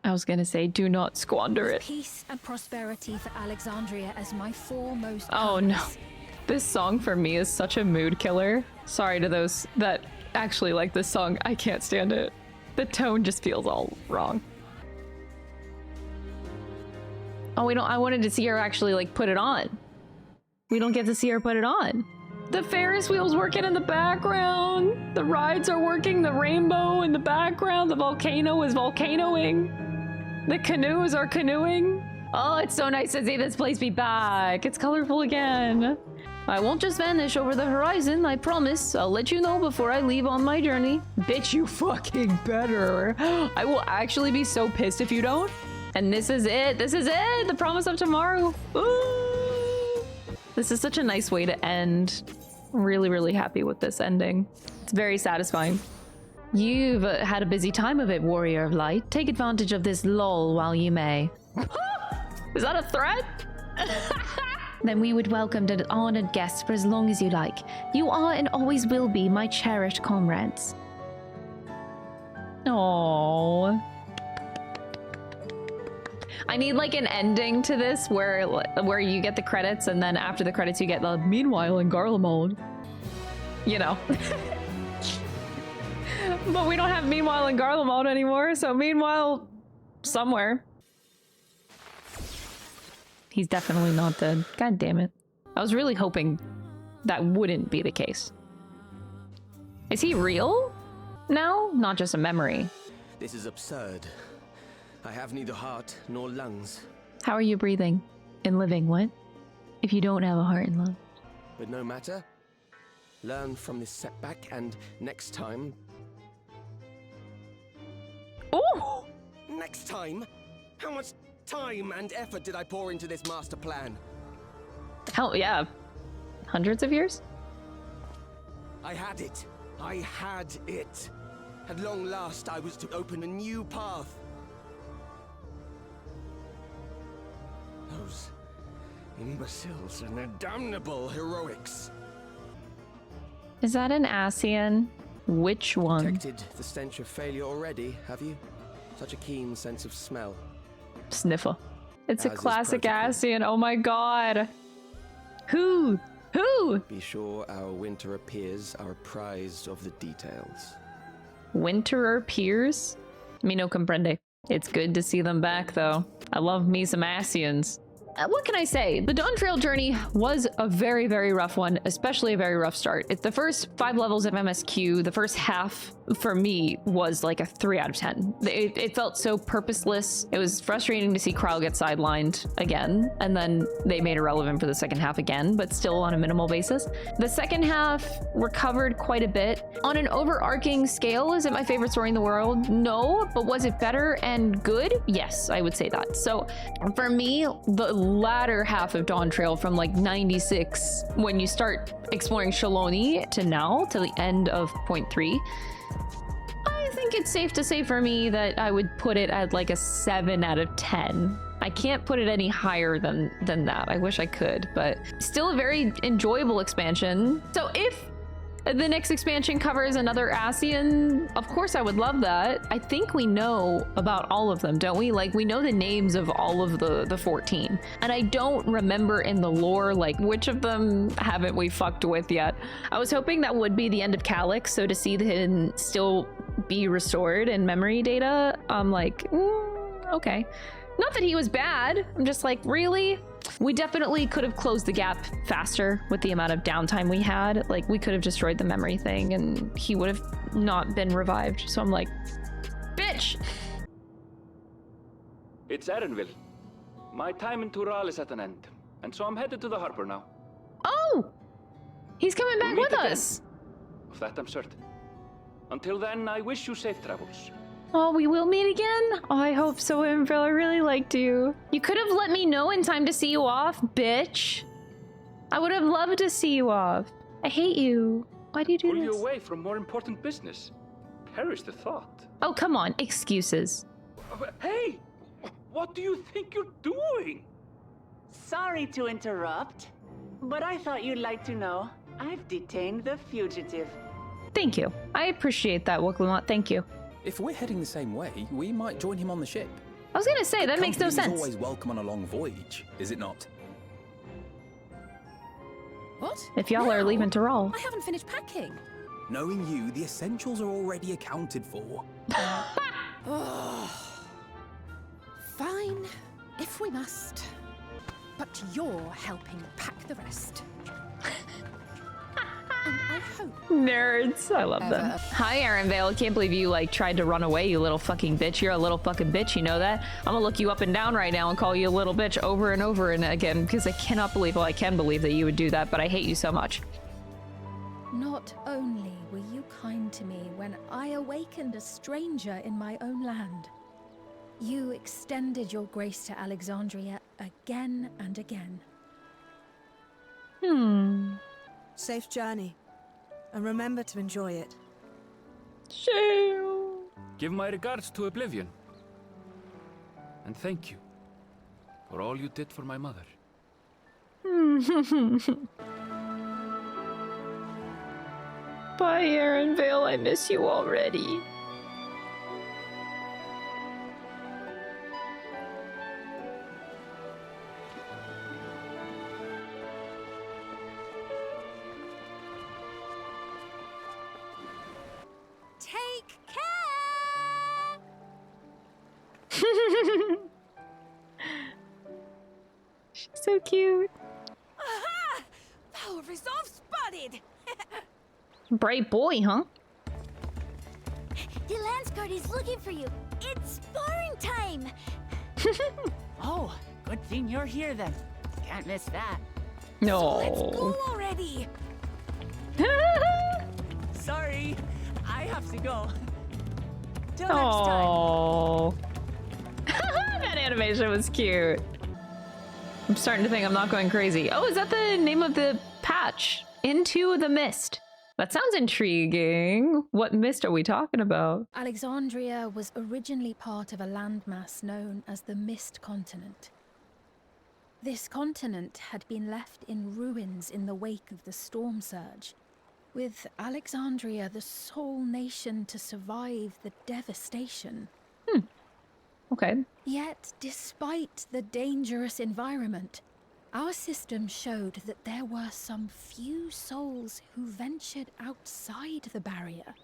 I was gonna say, do not squander it. Peace and prosperity for Alexandria as my foremost Oh no. purpose. This song for me is such a mood killer. Sorry to those that actually like this song. I can't stand it. The tone just feels all wrong. Oh, I wanted to see her actually like put it on. We don't get to see her put it on. The Ferris wheel's working in the background. The rides are working, the rainbow in the background. The volcano is volcanoing. The canoes are canoeing. Oh, it's so nice to see this place be back. It's colorful again. I won't just vanish over the horizon, I promise. I'll let you know before I leave on my journey. Bitch, you fucking better. I will actually be so pissed if you don't. And this is it. This is it. The promise of tomorrow. Ooh. This is such a nice way to end. I'm really, really happy with this ending. It's very satisfying. You've had a busy time of it, Warrior of Light. Take advantage of this lull while you may. Is that a threat? Then we would welcome the honored guests for as long as you like. You are and always will be my cherished comrades. Aww. I need like an ending to this where you get the credits and then after the credits you get the meanwhile in Garlemald. You know. But we don't have meanwhile in Garlemald anymore, so meanwhile somewhere. He's definitely not dead. God damn it. I was really hoping that wouldn't be the case. Is he real now? Not just a memory. This is absurd. I have neither heart nor lungs. How are you breathing and living, what? If you don't have a heart and lungs. But no matter. Learn from this setback and next time... Oh! Next time? How much time and effort did I pour into this master plan? Hell yeah. Hundreds of years? I had it. I had it. At long last, I was to open a new path. Those imbeciles and their damnable heroics. Is that an Ascian? Which one? Detected the stench of failure already, have you? Such a keen sense of smell. Sniffer. It's a classic Ascian. Oh my god. Who? Who? Be sure our winter peers are apprised of the details. Winterer peers? Me no comprende. It's good to see them back though. I love me some Ascians. What can I say? The Dawntrail journey was a very, very rough one, especially a very rough start. It's the first 5 levels of MSQ. The first half for me was like a 3 out of 10. It felt so purposeless. It was frustrating to see Krile get sidelined again, and then they made it relevant for the second half again, but still on a minimal basis. The second half recovered quite a bit. On an overarching scale, is it my favorite story in the world? No, but was it better and good? Yes, I would say that. So for me, the latter half of Dawntrail from like 96, when you start exploring Shaloni to now, to the end of point 3, I think it's safe to say for me that I would put it at like a 7 out of 10. I can't put it any higher than that. I wish I could, but still a very enjoyable expansion. So if the next expansion covers another Ascian, of course I would love that. I think we know about all of them, don't we? Like, we know the names of all of the 14. And I don't remember in the lore, like, which of them haven't we fucked with yet? I was hoping that would be the end of Calyx, so to see him still be restored in memory data, I'm like, okay. Not that he was bad, I'm just like, really? We definitely could have closed the gap faster with the amount of downtime we had. Like, we could have destroyed the memory thing and he would have not been revived. So I'm like, bitch! It's Erenville. My time in Tural is at an end, and so I'm headed to the harbor now. Oh! He's coming back We'll with meet again. us! Of that I'm certain. Until then, I wish you safe travels. Oh, we will meet again? Oh, I hope so, Imphil. I really liked you. You could have let me know in time to see you off, bitch. I would have loved to see you off. I hate you. Why do you do Pull this? you away from more important business. Perish the thought. Oh, come on. Excuses. Hey! What do you think you're doing? Sorry to interrupt, but I thought you'd like to know I've detained the fugitive. Thank you. I appreciate that, Wooklamat. Thank you. If we're heading the same way, we might join him on the ship. I was gonna say, that makes no Company sense. is always welcome on a long voyage, is it not? What? If y'all are leaving Tural. I haven't finished packing. Knowing you, the essentials are already accounted for. Fine, if we must. But you're helping pack the rest. And I Nerds. I love them. Hi, Aaron Vale. Can't believe you, like, tried to run away, you little fucking bitch. You're a little fucking bitch, you know that? I'm gonna look you up and down right now and call you a little bitch over and over and again, because I cannot believe, well, I can believe that you would do that, but I hate you so much. Not only were you kind to me when I awakened a stranger in my own land, you extended your grace to Alexandria again and again. Safe journey. And remember to enjoy it. Give my regards to Oblivion. And thank you for all you did for my mother. Bye, Aaron Vale. I miss you already. Take care! She's so cute. Aha! Power resolve spotted! Bright boy, huh? The Lance Guard is looking for you. It's sparring time. Oh, good thing you're here then. Can't miss that. No. Let's go already! Sorry, I have to go. Till Oh. That animation was cute. I'm starting to think I'm not going crazy. Oh, is that the name of the patch? Into the Mist. That sounds intriguing. What mist are we talking about? Alexandria was originally part of a landmass known as the Mist Continent. This continent had been left in ruins in the wake of the storm surge, with Alexandria the sole nation to survive the devastation. Okay. Yet, despite the dangerous environment, our system showed that there were some few souls who ventured outside the barrier,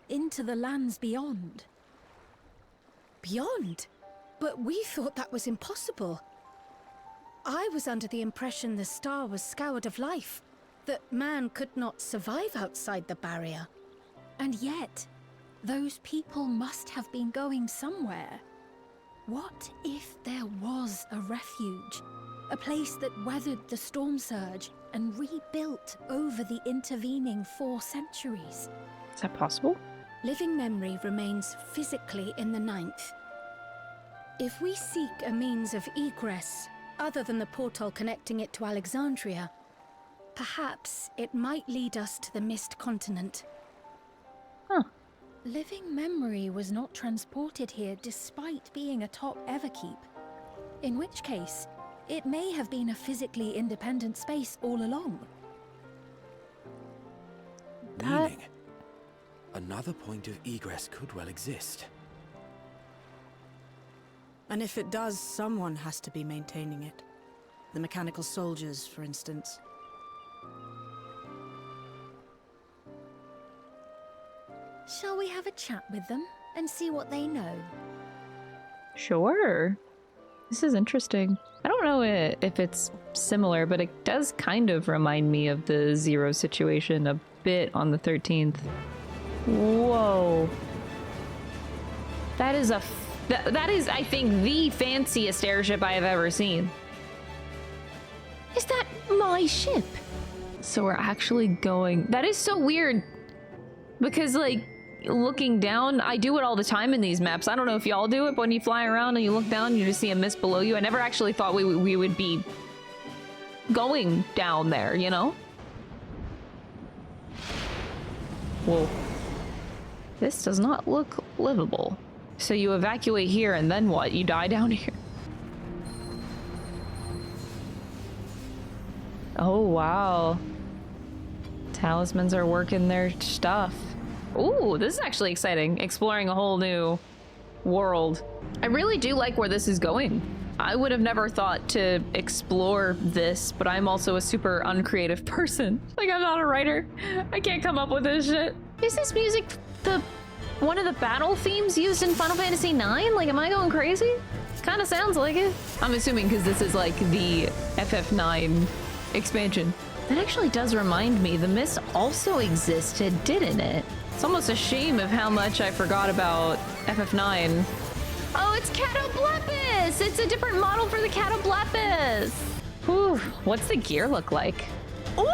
into the lands beyond. Beyond? But we thought that was impossible. I was under the impression the star was scoured of life, that man could not survive outside the barrier. And yet, those people must have been going somewhere. What if there was a refuge? A place that weathered the storm surge and rebuilt over the intervening 4 centuries. Is that possible? Living memory remains physically in the 9th. If we seek a means of egress, other than the portal connecting it to Alexandria, perhaps it might lead us to the Mist Continent. Living memory was not transported here despite being a top Everkeep. In which case, it may have been a physically independent space all along. Meaning, another point of egress could well exist. And if it does, someone has to be maintaining it. The mechanical soldiers, for instance. Shall we have a chat with them and see what they know? Sure. This is interesting. I don't know if it's similar, but it does kind of remind me of the Zero situation a bit on the 13th. Whoa. That is that is, I think, the fanciest airship I have ever seen. Is that my ship? So we're actually going... That is so weird. Because, like, looking down, I do it all the time in these maps. I don't know if y'all do it, but when you fly around and you look down, you just see a mist below you. I never actually thought we would be going down there, you know? Whoa. This does not look livable. So you evacuate here and then what? You die down here? Oh, wow. Talismans are working their stuff. Ooh, this is actually exciting. Exploring a whole new world. I really do like where this is going. I would have never thought to explore this, but I'm also a super uncreative person. Like, I'm not a writer. I can't come up with this shit. Is this music one of the battle themes used in Final Fantasy IX? Like, am I going crazy? Kind of sounds like it. I'm assuming because this is like the FF9 expansion. That actually does remind me, the mist also existed, didn't it? It's almost a shame of how much I forgot about FF9. Oh, it's Catoblepis! It's a different model for the Catoblepis! Whew, what's the gear look like? Ooh!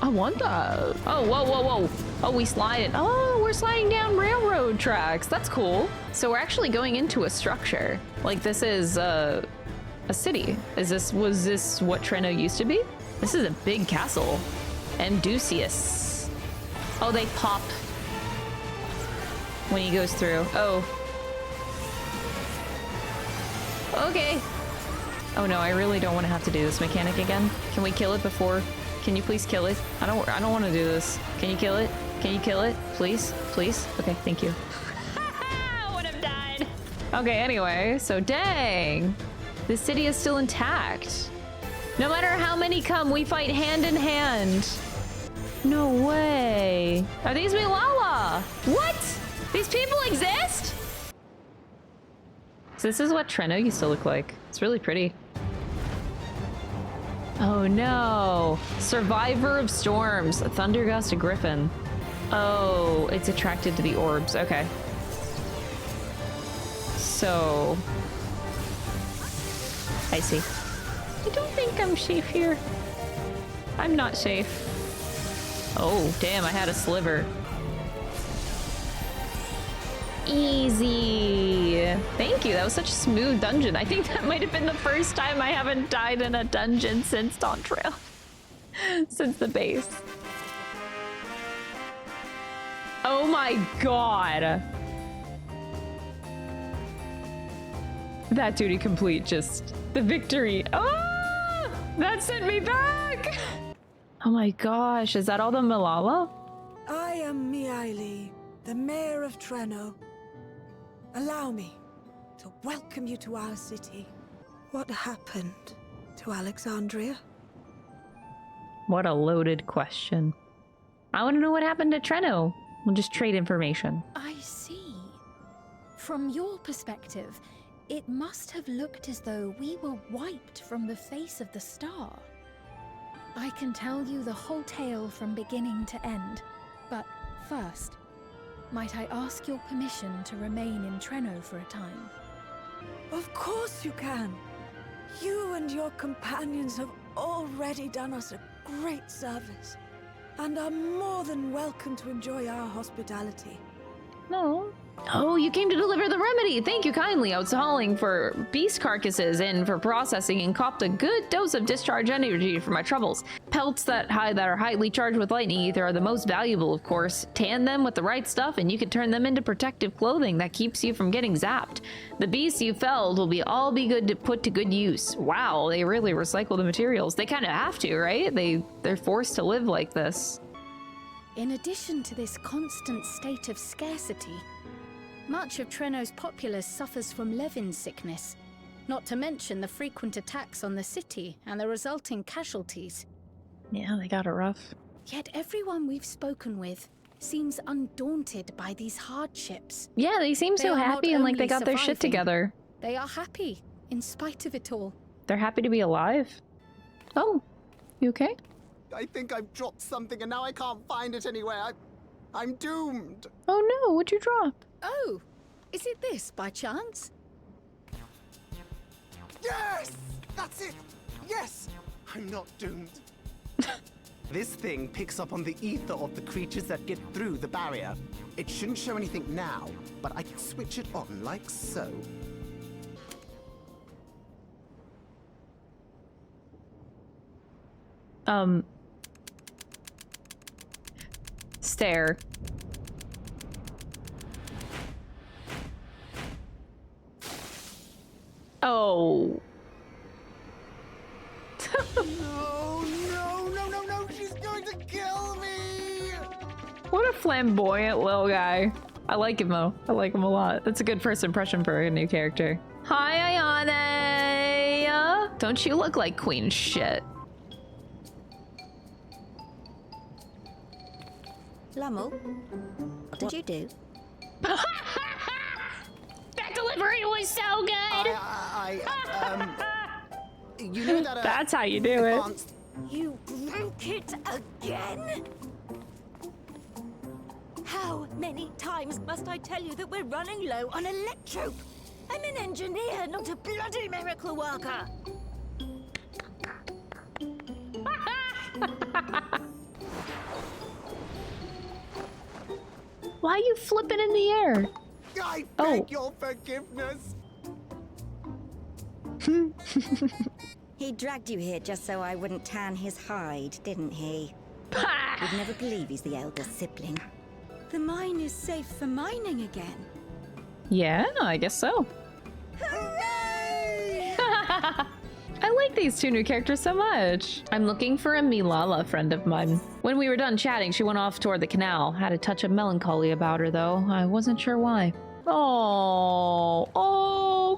I want that. Oh, whoa, whoa, whoa. Oh, we slide. Oh, we're sliding down railroad tracks. That's cool. So we're actually going into a structure. Like this is a city. Was this what Treno used to be? This is a big castle. Amdusius. Oh, they pop when he goes through. Oh. Okay. Oh no, I really don't want to have to do this mechanic again. Can we kill it before? Can you please kill it? I don't want to do this. Can you kill it? Can you kill it? Please? Please? Okay, thank you. I would have died. Okay, anyway, so dang. The city is still intact. No matter how many come, we fight hand in hand. No way. Are these Milala? What? These people exist? So this is what Treno used to look like. It's really pretty. Oh no. Survivor of Storms. A Thundergust, a Griffin. Oh, it's attracted to the orbs. Okay. So... I see. I don't think I'm safe here. I'm not safe. Oh, damn, I had a sliver. Easy. Thank you. That was such a smooth dungeon. I think that might have been the first time I haven't died in a dungeon since Dawntrail. Since the base. Oh my god. That duty complete, just the victory. Oh, that sent me back. Oh my gosh, is that all the Milala? I am Miaili, the mayor of Treno. Allow me to welcome you to our city. What happened to Alexandria? What a loaded question. I want to know what happened to Treno. We'll just trade information. I see. From your perspective, it must have looked as though we were wiped from the face of the star. I can tell you the whole tale from beginning to end, but first, might I ask your permission to remain in Treno for a time? Of course you can. You and your companions have already done us a great service, and are more than welcome to enjoy our hospitality. No. Oh, you came to deliver the remedy. Thank you kindly. I was hauling for beast carcasses in for processing and copped a good dose of discharge energy for my troubles. Pelts that are highly charged with lightning ether are the most valuable, of course. Tan them with the right stuff and you can turn them into protective clothing that keeps you from getting zapped. The beasts you felled will all be good to put to good use. Wow, they really recycle the materials. They kind of have to, right? They're forced to live like this. In addition to this constant state of scarcity, much of Treno's populace suffers from Levin sickness, not to mention the frequent attacks on the city and the resulting casualties. Yeah, they got it rough. Yet everyone we've spoken with seems undaunted by these hardships. Yeah, they seem so happy and like they got their shit together. They are happy, in spite of it all. They're happy to be alive. Oh, you okay? I think I've dropped something and now I can't find it anywhere. I'm doomed. Oh no, what'd you drop? Oh, is it this by chance? Yes! That's it! Yes! I'm not doomed. This thing picks up on the ether of the creatures that get through the barrier. It shouldn't show anything now, but I can switch it on like so. Stare. Oh. No, she's going to kill me! What a flamboyant little guy. I like him though. I like him a lot. That's a good first impression for a new character. Hi, Ayane! Don't you look like queen shit? Lummel, what did you do? That delivery was so good! You know that That's how you do it. You broke it again? How many times must I tell you that we're running low on electrope? I'm an engineer, not a bloody miracle worker. Why are you flipping in the air? I beg your forgiveness. He dragged you here just so I wouldn't tan his hide, didn't he? You'd never believe he's the eldest sibling. The mine is safe for mining again. Yeah, I guess so. Hooray! I like these two new characters so much. I'm looking for a Milala friend of mine. When we were done chatting, she went off toward the canal. Had a touch of melancholy about her, though. I wasn't sure why. Oh,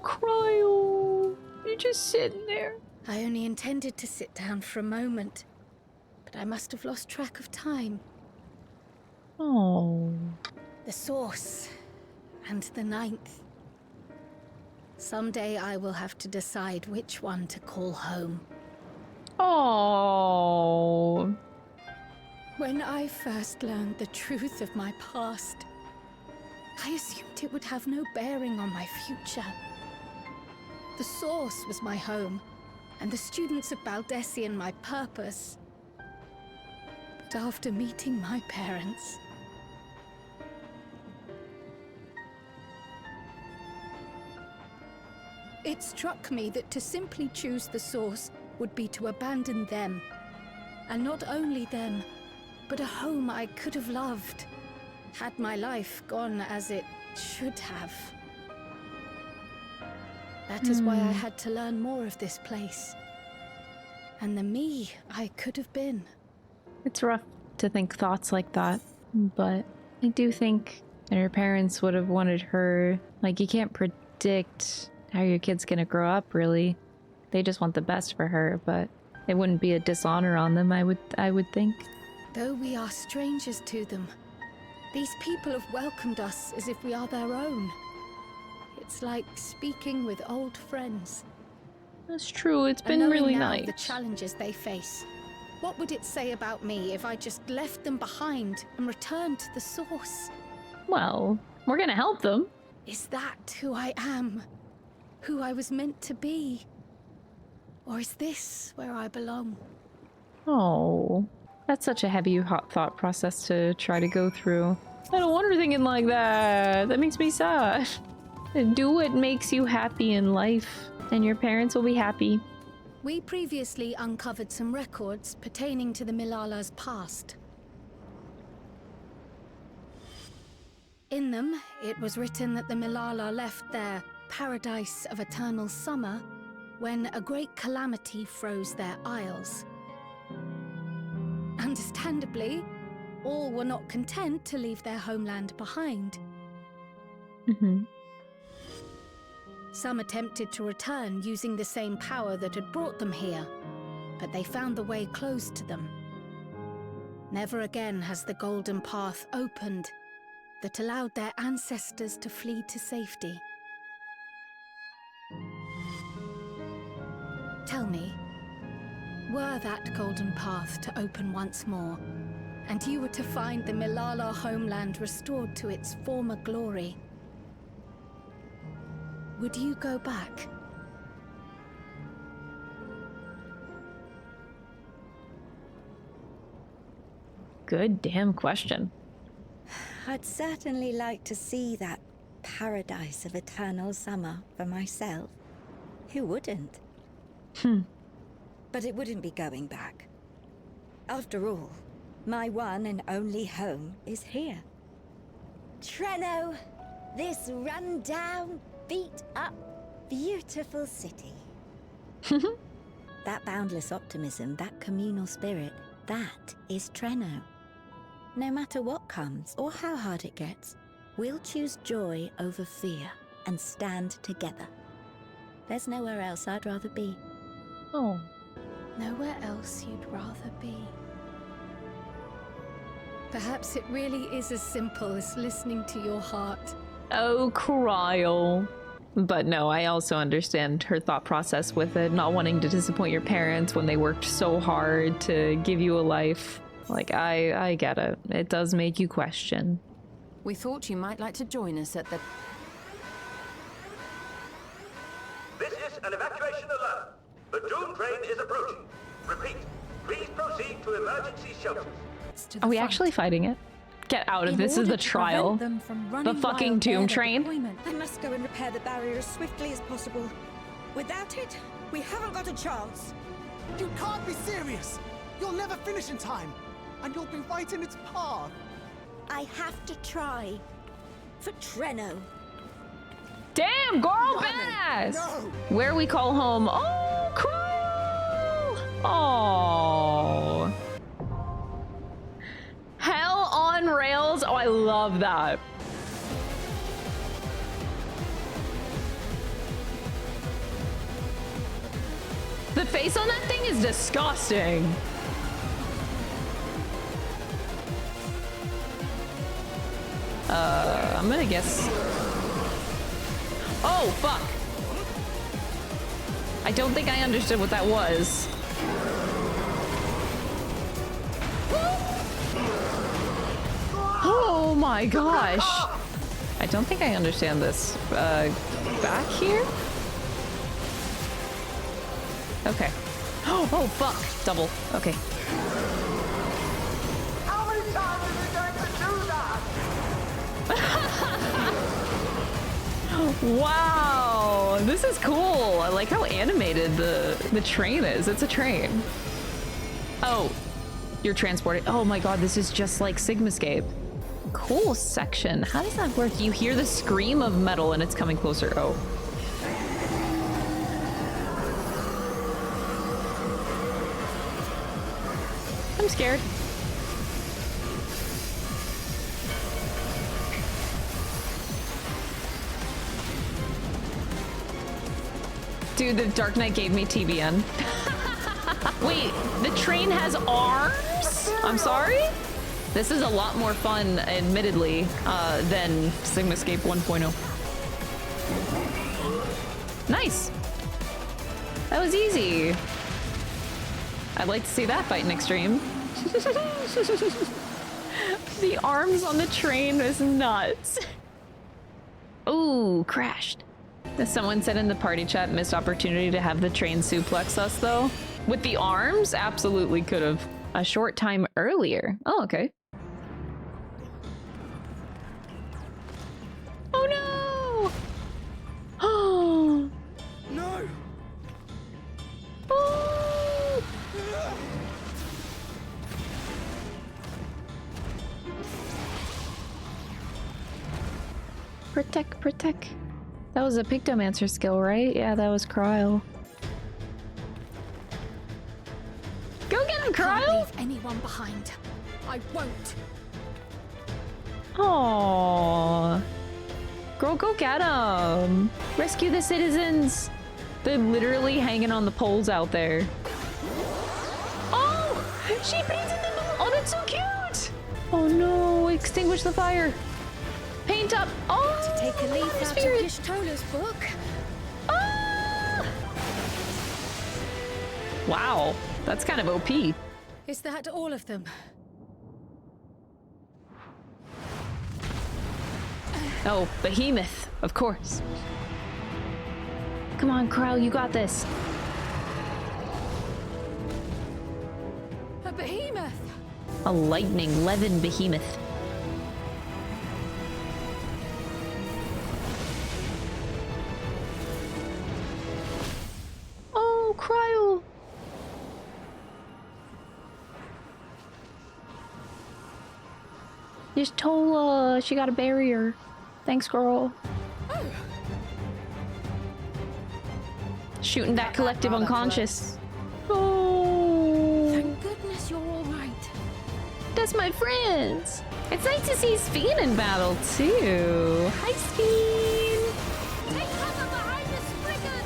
Cryo. You're just sitting there. I only intended to sit down for a moment, but I must have lost track of time. Oh. The source and the ninth. Someday I will have to decide which one to call home. Oh. When I first learned the truth of my past, I assumed it would have no bearing on my future. The source was my home, and the students of Baldessian my purpose. But after meeting my parents, it struck me that to simply choose the source would be to abandon them. And not only them, but a home I could have loved, had my life gone as it should have. That is why I had to learn more of this place. And the me I could have been. It's rough to think thoughts like that, but I do think that her parents would have wanted her. Like, you can't predict how your kid's gonna grow up, really. They just want the best for her, but it wouldn't be a dishonor on them, I would think. Though we are strangers to them, these people have welcomed us as if we are their own. It's like speaking with old friends. That's true, it's been really nice. The challenges they face. What would it say about me if I just left them behind and returned to the source? Well, we're gonna help them. Is that who I am? Who I was meant to be? Or is this where I belong? Oh, that's such a heavy thought process to try to go through. I don't want her thinking like that. That makes me sad. Do what makes you happy in life, and your parents will be happy. We previously uncovered some records pertaining to the Milala's past. In them, it was written that the Milala left their paradise of eternal summer when a great calamity froze their isles. Understandably, all were not content to leave their homeland behind. Some attempted to return using the same power that had brought them here, but they found the way closed to them. Never again has the golden path opened that allowed their ancestors to flee to safety. Tell me, were that golden path to open once more, and you were to find the Milala homeland restored to its former glory, would you go back? Good damn question. I'd certainly like to see that paradise of eternal summer for myself. Who wouldn't? But it wouldn't be going back. After all, my one and only home is here. Treno, this run-down, beat-up, beautiful city. That boundless optimism, that communal spirit, that is Treno. No matter what comes or how hard it gets, we'll choose joy over fear and stand together. There's nowhere else I'd rather be. Oh. Nowhere else you'd rather be. Perhaps it really is as simple as listening to your heart. Oh, Cryo. But no, I also understand her thought process with it, not wanting to disappoint your parents when they worked so hard to give you a life. Like, I get it. It does make you question. We thought you might like to join us at the... This is an evacuation alert. The Dawntrail is approaching. Repeat, please proceed to emergency shelters. Are we actually fighting it? Get out of this. Is the trial. The fucking tomb train. I must go and repair the barrier as swiftly as possible. Without it, we haven't got a chance. You can't be serious. You'll never finish in time. And you'll be right in its path. I have to try. For Treno. Damn, girl, badass! No. Where we call home. Oh, Cryo! Oh. Hell on rails. Oh, I love that. The face on that thing is disgusting. I'm gonna guess. Oh, fuck. I don't think I understood what that was. Oh my gosh. I don't think I understand this. Back here? Okay. Oh, fuck. Double. Okay. How many times are you going to do that? Wow. This is cool. I like how animated the train is. It's a train. Oh, you're transporting. Oh my god, this is just like Sigmascape. Cool section. How does that work? You hear the scream of metal and it's coming closer. Oh. I'm scared. Dude, the Dark Knight gave me TBN. Wait, the train has arms? I'm sorry? This is a lot more fun, admittedly, than Sigmascape 1.0. Nice. That was easy. I'd like to see that fight in Extreme. The arms on the train is nuts. Ooh, crashed. Someone said in the party chat, missed opportunity to have the train suplex us, though. With the arms, absolutely could have. A short time earlier. Oh, okay. Oh no! Oh no! Oh! Protect, protect. That was a Pictomancer skill, right? Yeah, that was Cryo. Go get him, Cryo! I can't leave anyone behind. I won't. Aww. Girl, go get him. Rescue the citizens. They're literally hanging on the poles out there. Oh! She painted them. Oh, that's so cute. Oh no, extinguish the fire. Paint up. Oh, to take a leaf out of Y'shtola's book. Ah! Wow, that's kind of OP. Is that all of them? Oh, Behemoth, of course. Come on, Krell, you got this. A behemoth! A lightning levin behemoth. Oh, Cryo! Y'shtola, she got a barrier. Thanks, girl. Oh. Shooting that collective unconscious. Oh. Thank goodness you're all right. That's my friends. It's nice to see Sphene in battle too. Hi, Sphene. Take cover behind the Spriggan.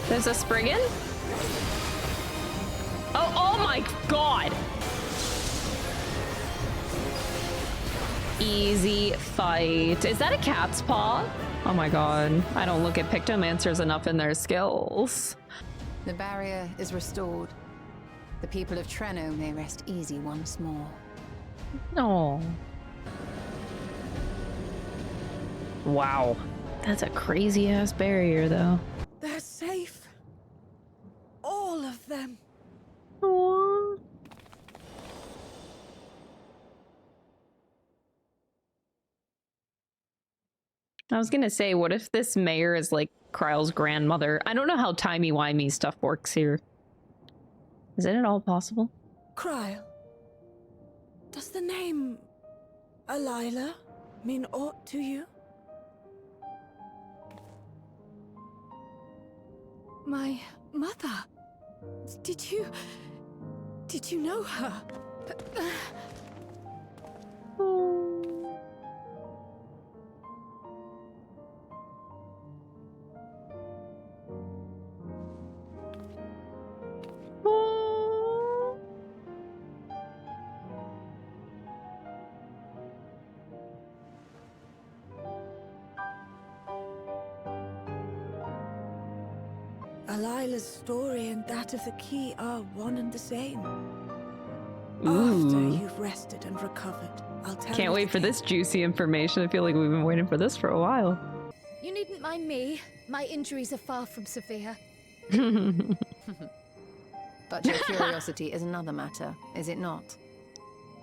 There's a Spriggan? Oh my god. easy fight. Is that a cat's paw? Oh my god. I don't look at Pictomancers enough in their skills. The barrier is restored. The people of Treno may rest easy once more. No. Wow. That's a crazy ass barrier though. They're safe. All of them. Aww. I was gonna say, what if this mayor is like Kryle's grandmother? I don't know how timey-wimey stuff works here. Is it at all possible? Kryle, does the name Alila mean aught to you? My mother. Did you know her? Alila's story and that of the key are one and the same. Ooh. After you've rested and recovered, I'll tell you. Can't wait for this juicy information. I feel like we've been waiting for this for a while. You needn't mind me. My injuries are far from severe. But your curiosity is another matter, is it not?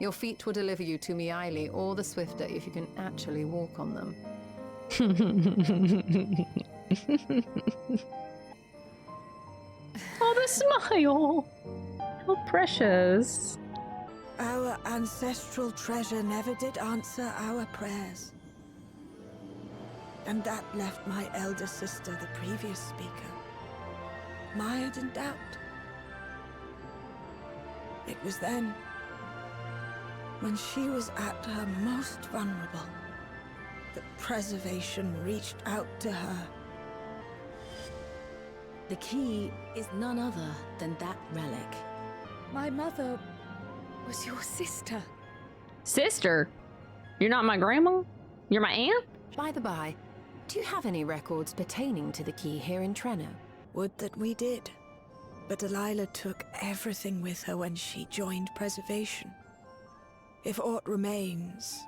Your feet will deliver you to Miaili all the swifter if you can actually walk on them. Oh, the smile! How precious. Our ancestral treasure never did answer our prayers. And that left my elder sister, the previous speaker, mired in doubt. It was then, when she was at her most vulnerable, that preservation reached out to her. The key is none other than that relic. My mother was your sister. Sister? You're not my grandma? You're my aunt? By the by, do you have any records pertaining to the key here in Treno? Would that we did. But Alila took everything with her when she joined preservation. If aught remains,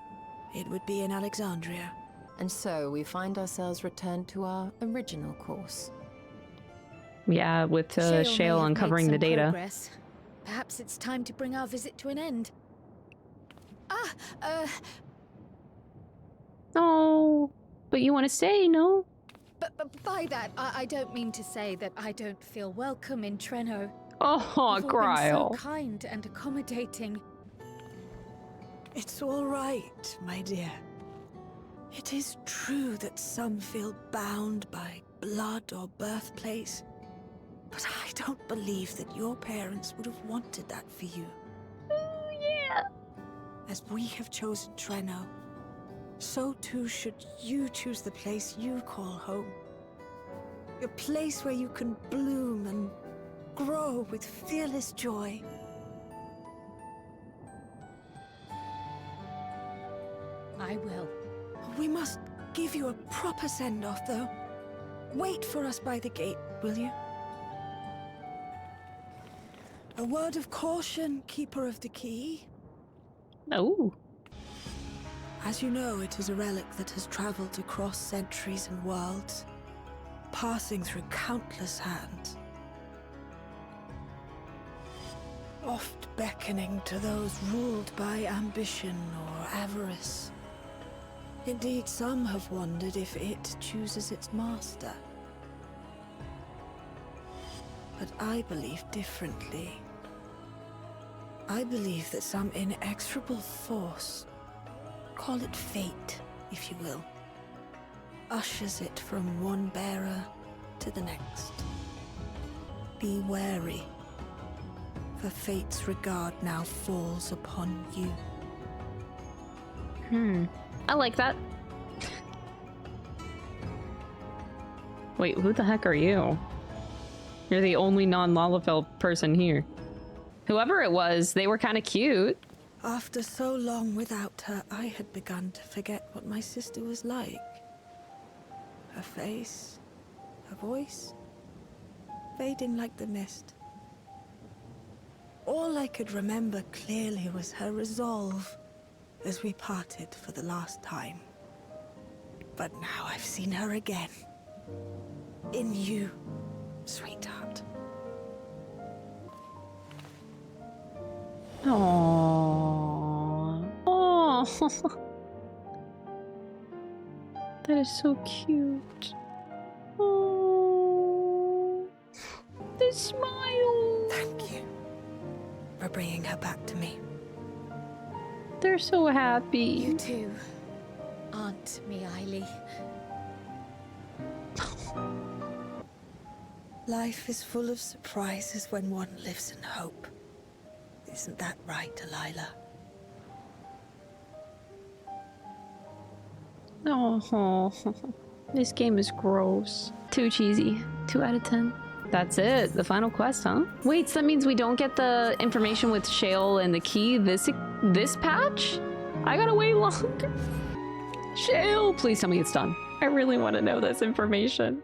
it would be in Alexandria. And so we find ourselves returned to our original course. Yeah, with Shale uncovering the data. Progress. Perhaps it's time to bring our visit to an end. Oh, but you want to stay, no? But by that, I don't mean to say that I don't feel welcome in Treno. Oh, You've all been Kryle. so kind and accommodating. It's all right, my dear. It is true that some feel bound by blood or birthplace, but I don't believe that your parents would have wanted that for you. Oh, yeah. As we have chosen Treno, so too should you choose the place you call home. A place where you can bloom and grow with fearless joy. I will. We must give you a proper send-off, though. Wait for us by the gate, will you? A word of caution, Keeper of the Key. Oh. As you know, it is a relic that has traveled across centuries and worlds, passing through countless hands. Oft beckoning to those ruled by ambition or avarice. Indeed, some have wondered if it chooses its master. But I believe differently. I believe that some inexorable force, call it fate, if you will, ushers it from one bearer to the next. Be wary, for fate's regard now falls upon you. I like that. Wait, who the heck are you? You're the only non-Lalafell person here. Whoever it was, they were kind of cute. After so long without her, I had begun to forget what my sister was like. Her face, her voice, fading like the mist. All I could remember clearly was her resolve as we parted for the last time. But now I've seen her again. In you, sweetheart. Aww. Oh, that is so cute. Oh, the smile. Thank you for bringing her back to me. They're so happy. You too, Aunt Meili. Life is full of surprises when one lives in hope. Isn't that right, Delilah? Oh, this game is gross. Too cheesy. 2 out of 10. That's it. The final quest, huh? Wait, so that means we don't get the information with Shale and the key this patch? I gotta wait longer. Shale, please tell me it's done. I really want to know this information.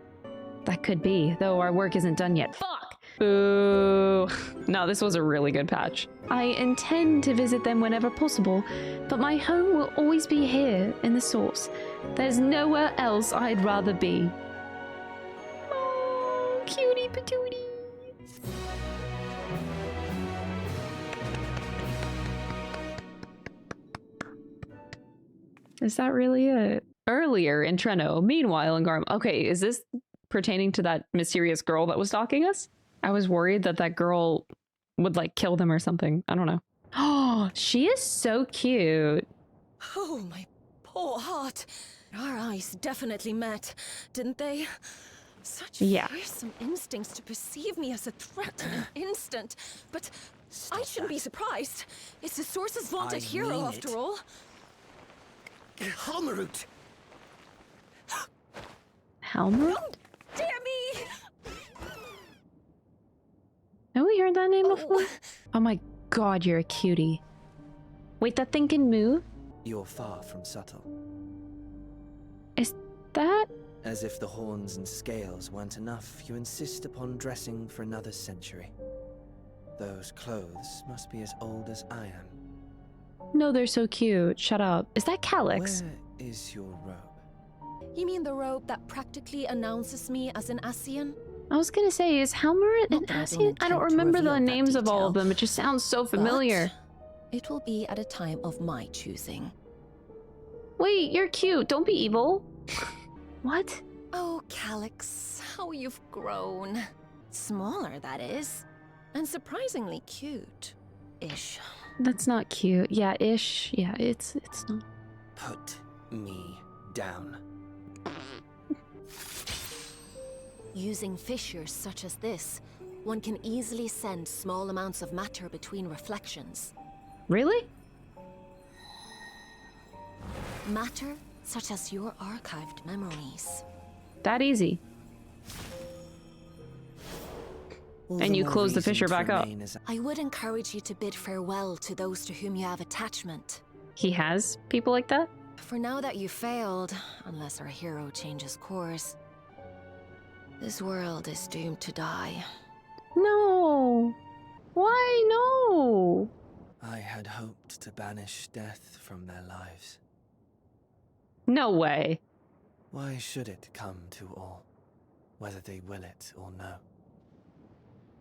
That could be, though our work isn't done yet. Fuck! Boo. No, this was a really good patch. I intend to visit them whenever possible, but my home will always be here in the source. There's nowhere else I'd rather be. Oh, cutie patootie. Is that really it? Earlier in Treno, meanwhile in Garm. Okay, is this pertaining to that mysterious girl that was stalking us? I was worried that that girl would like kill them or something. I don't know. Oh, she is so cute. Oh, my poor heart. Our eyes definitely met, didn't they? Such fearsome instincts to perceive me as a threat in an instant. But I shouldn't be surprised. It's the Source's vaunted hero, after all. Halmarut! Halmarut? Oh, dear me! Have we heard that name before? Oh my god, you're a cutie. Wait, that thing can move? You're far from subtle. Is that? As if the horns and scales weren't enough, you insist upon dressing for another century. Those clothes must be as old as I am. No, they're so cute. Shut up. Is that Calyx? Where is your robe? You mean the robe that practically announces me as an Ascian? I was gonna say, is Halmarut an Ascian? I don't remember the names of all of them. It just sounds so familiar. But it will be at a time of my choosing. Wait, you're cute. Don't be evil. What? Oh, Calyx, how you've grown. Smaller, that is. And surprisingly cute-ish. That's not cute. Yeah, ish. Yeah, it's not. Put me down. Using fissures such as this, one can easily send small amounts of matter between reflections. Really? Matter such as your archived memories. That easy. And you close the fissure back up. I would encourage you to bid farewell to those to whom you have attachment. He has people like that? For now that you failed, unless our hero changes course, this world is doomed to die. No! Why no? I had hoped to banish death from their lives. No way. Why should it come to all, whether they will it or no?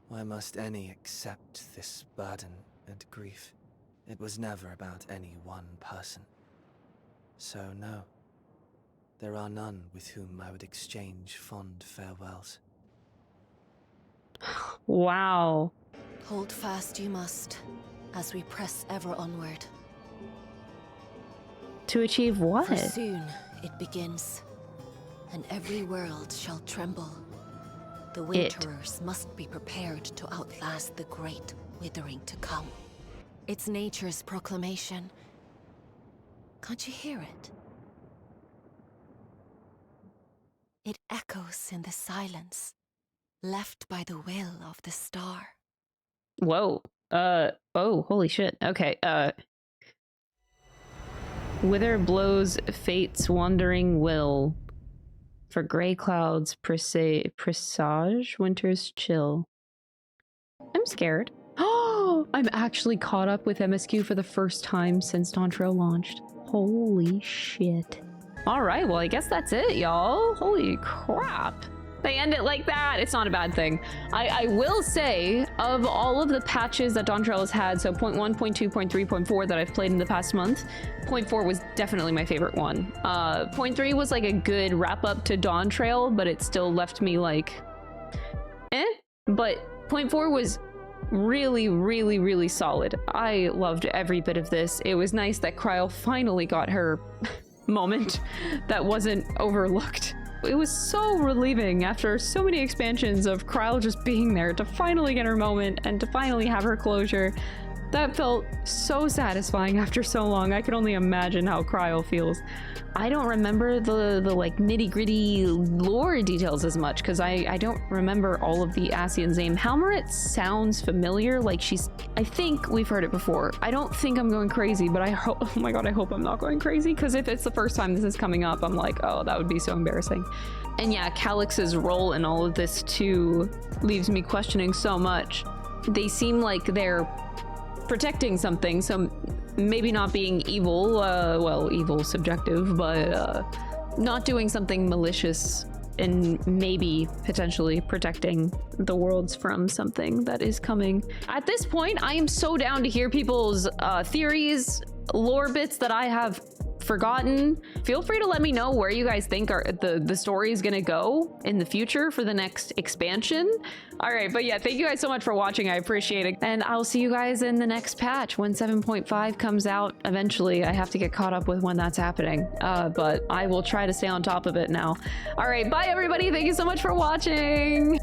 Why must any accept this burden and grief? It was never about any one person. So no, there are none with whom I would exchange fond farewells. Wow. Hold fast you must, as we press ever onward. To achieve what? For soon it begins, and every world shall tremble. The Winterers must be prepared to outlast the great withering to come. It's nature's proclamation. Can't you hear it? It echoes in the silence, left by the will of the star. Whoa. Oh, holy shit. Okay, Wither blows fate's wandering will. For gray clouds presage winter's chill. I'm scared. Oh, I'm actually caught up with MSQ for the first time since Dawntrail launched. Holy shit. All right, well, I guess that's it, y'all. Holy crap. They end it like that. It's not a bad thing. I will say, of all of the patches that Dawntrail has had, so 0.1, 0.2, 0.3, 0.4 that I've played in the past month, 0.4 was definitely my favorite one. 0.3 was like a good wrap up to Dawntrail, but it still left me like, eh? But 0.4 was really, really, really solid. I loved every bit of this. It was nice that Cryle finally got her moment that wasn't overlooked. It was so relieving after so many expansions of Cryle just being there to finally get her moment and to finally have her closure. That felt so satisfying after so long. I can only imagine how Cryle feels. I don't remember the like nitty-gritty lore details as much because I don't remember all of the Ascian's name. Halmarit sounds familiar, like I think we've heard it before. I don't think I'm going crazy, but I hope, oh my god, I hope I'm not going crazy, because if it's the first time this is coming up, I'm like, oh, that would be so embarrassing. And yeah, Calyx's role in all of this too leaves me questioning so much. They seem like they're protecting something, so maybe not being evil, well, evil subjective, but not doing something malicious and maybe potentially protecting the worlds from something that is coming. At this point, I am so down to hear people's theories, lore bits that I have forgotten. Feel free to let me know where you guys think the story is gonna go in the future for the next expansion. All right, but yeah, thank you guys so much for watching. I appreciate it. And I'll see you guys in the next patch when 7.5 comes out eventually. I have to get caught up with when that's happening, but I will try to stay on top of it now. All right, bye everybody. Thank you so much for watching.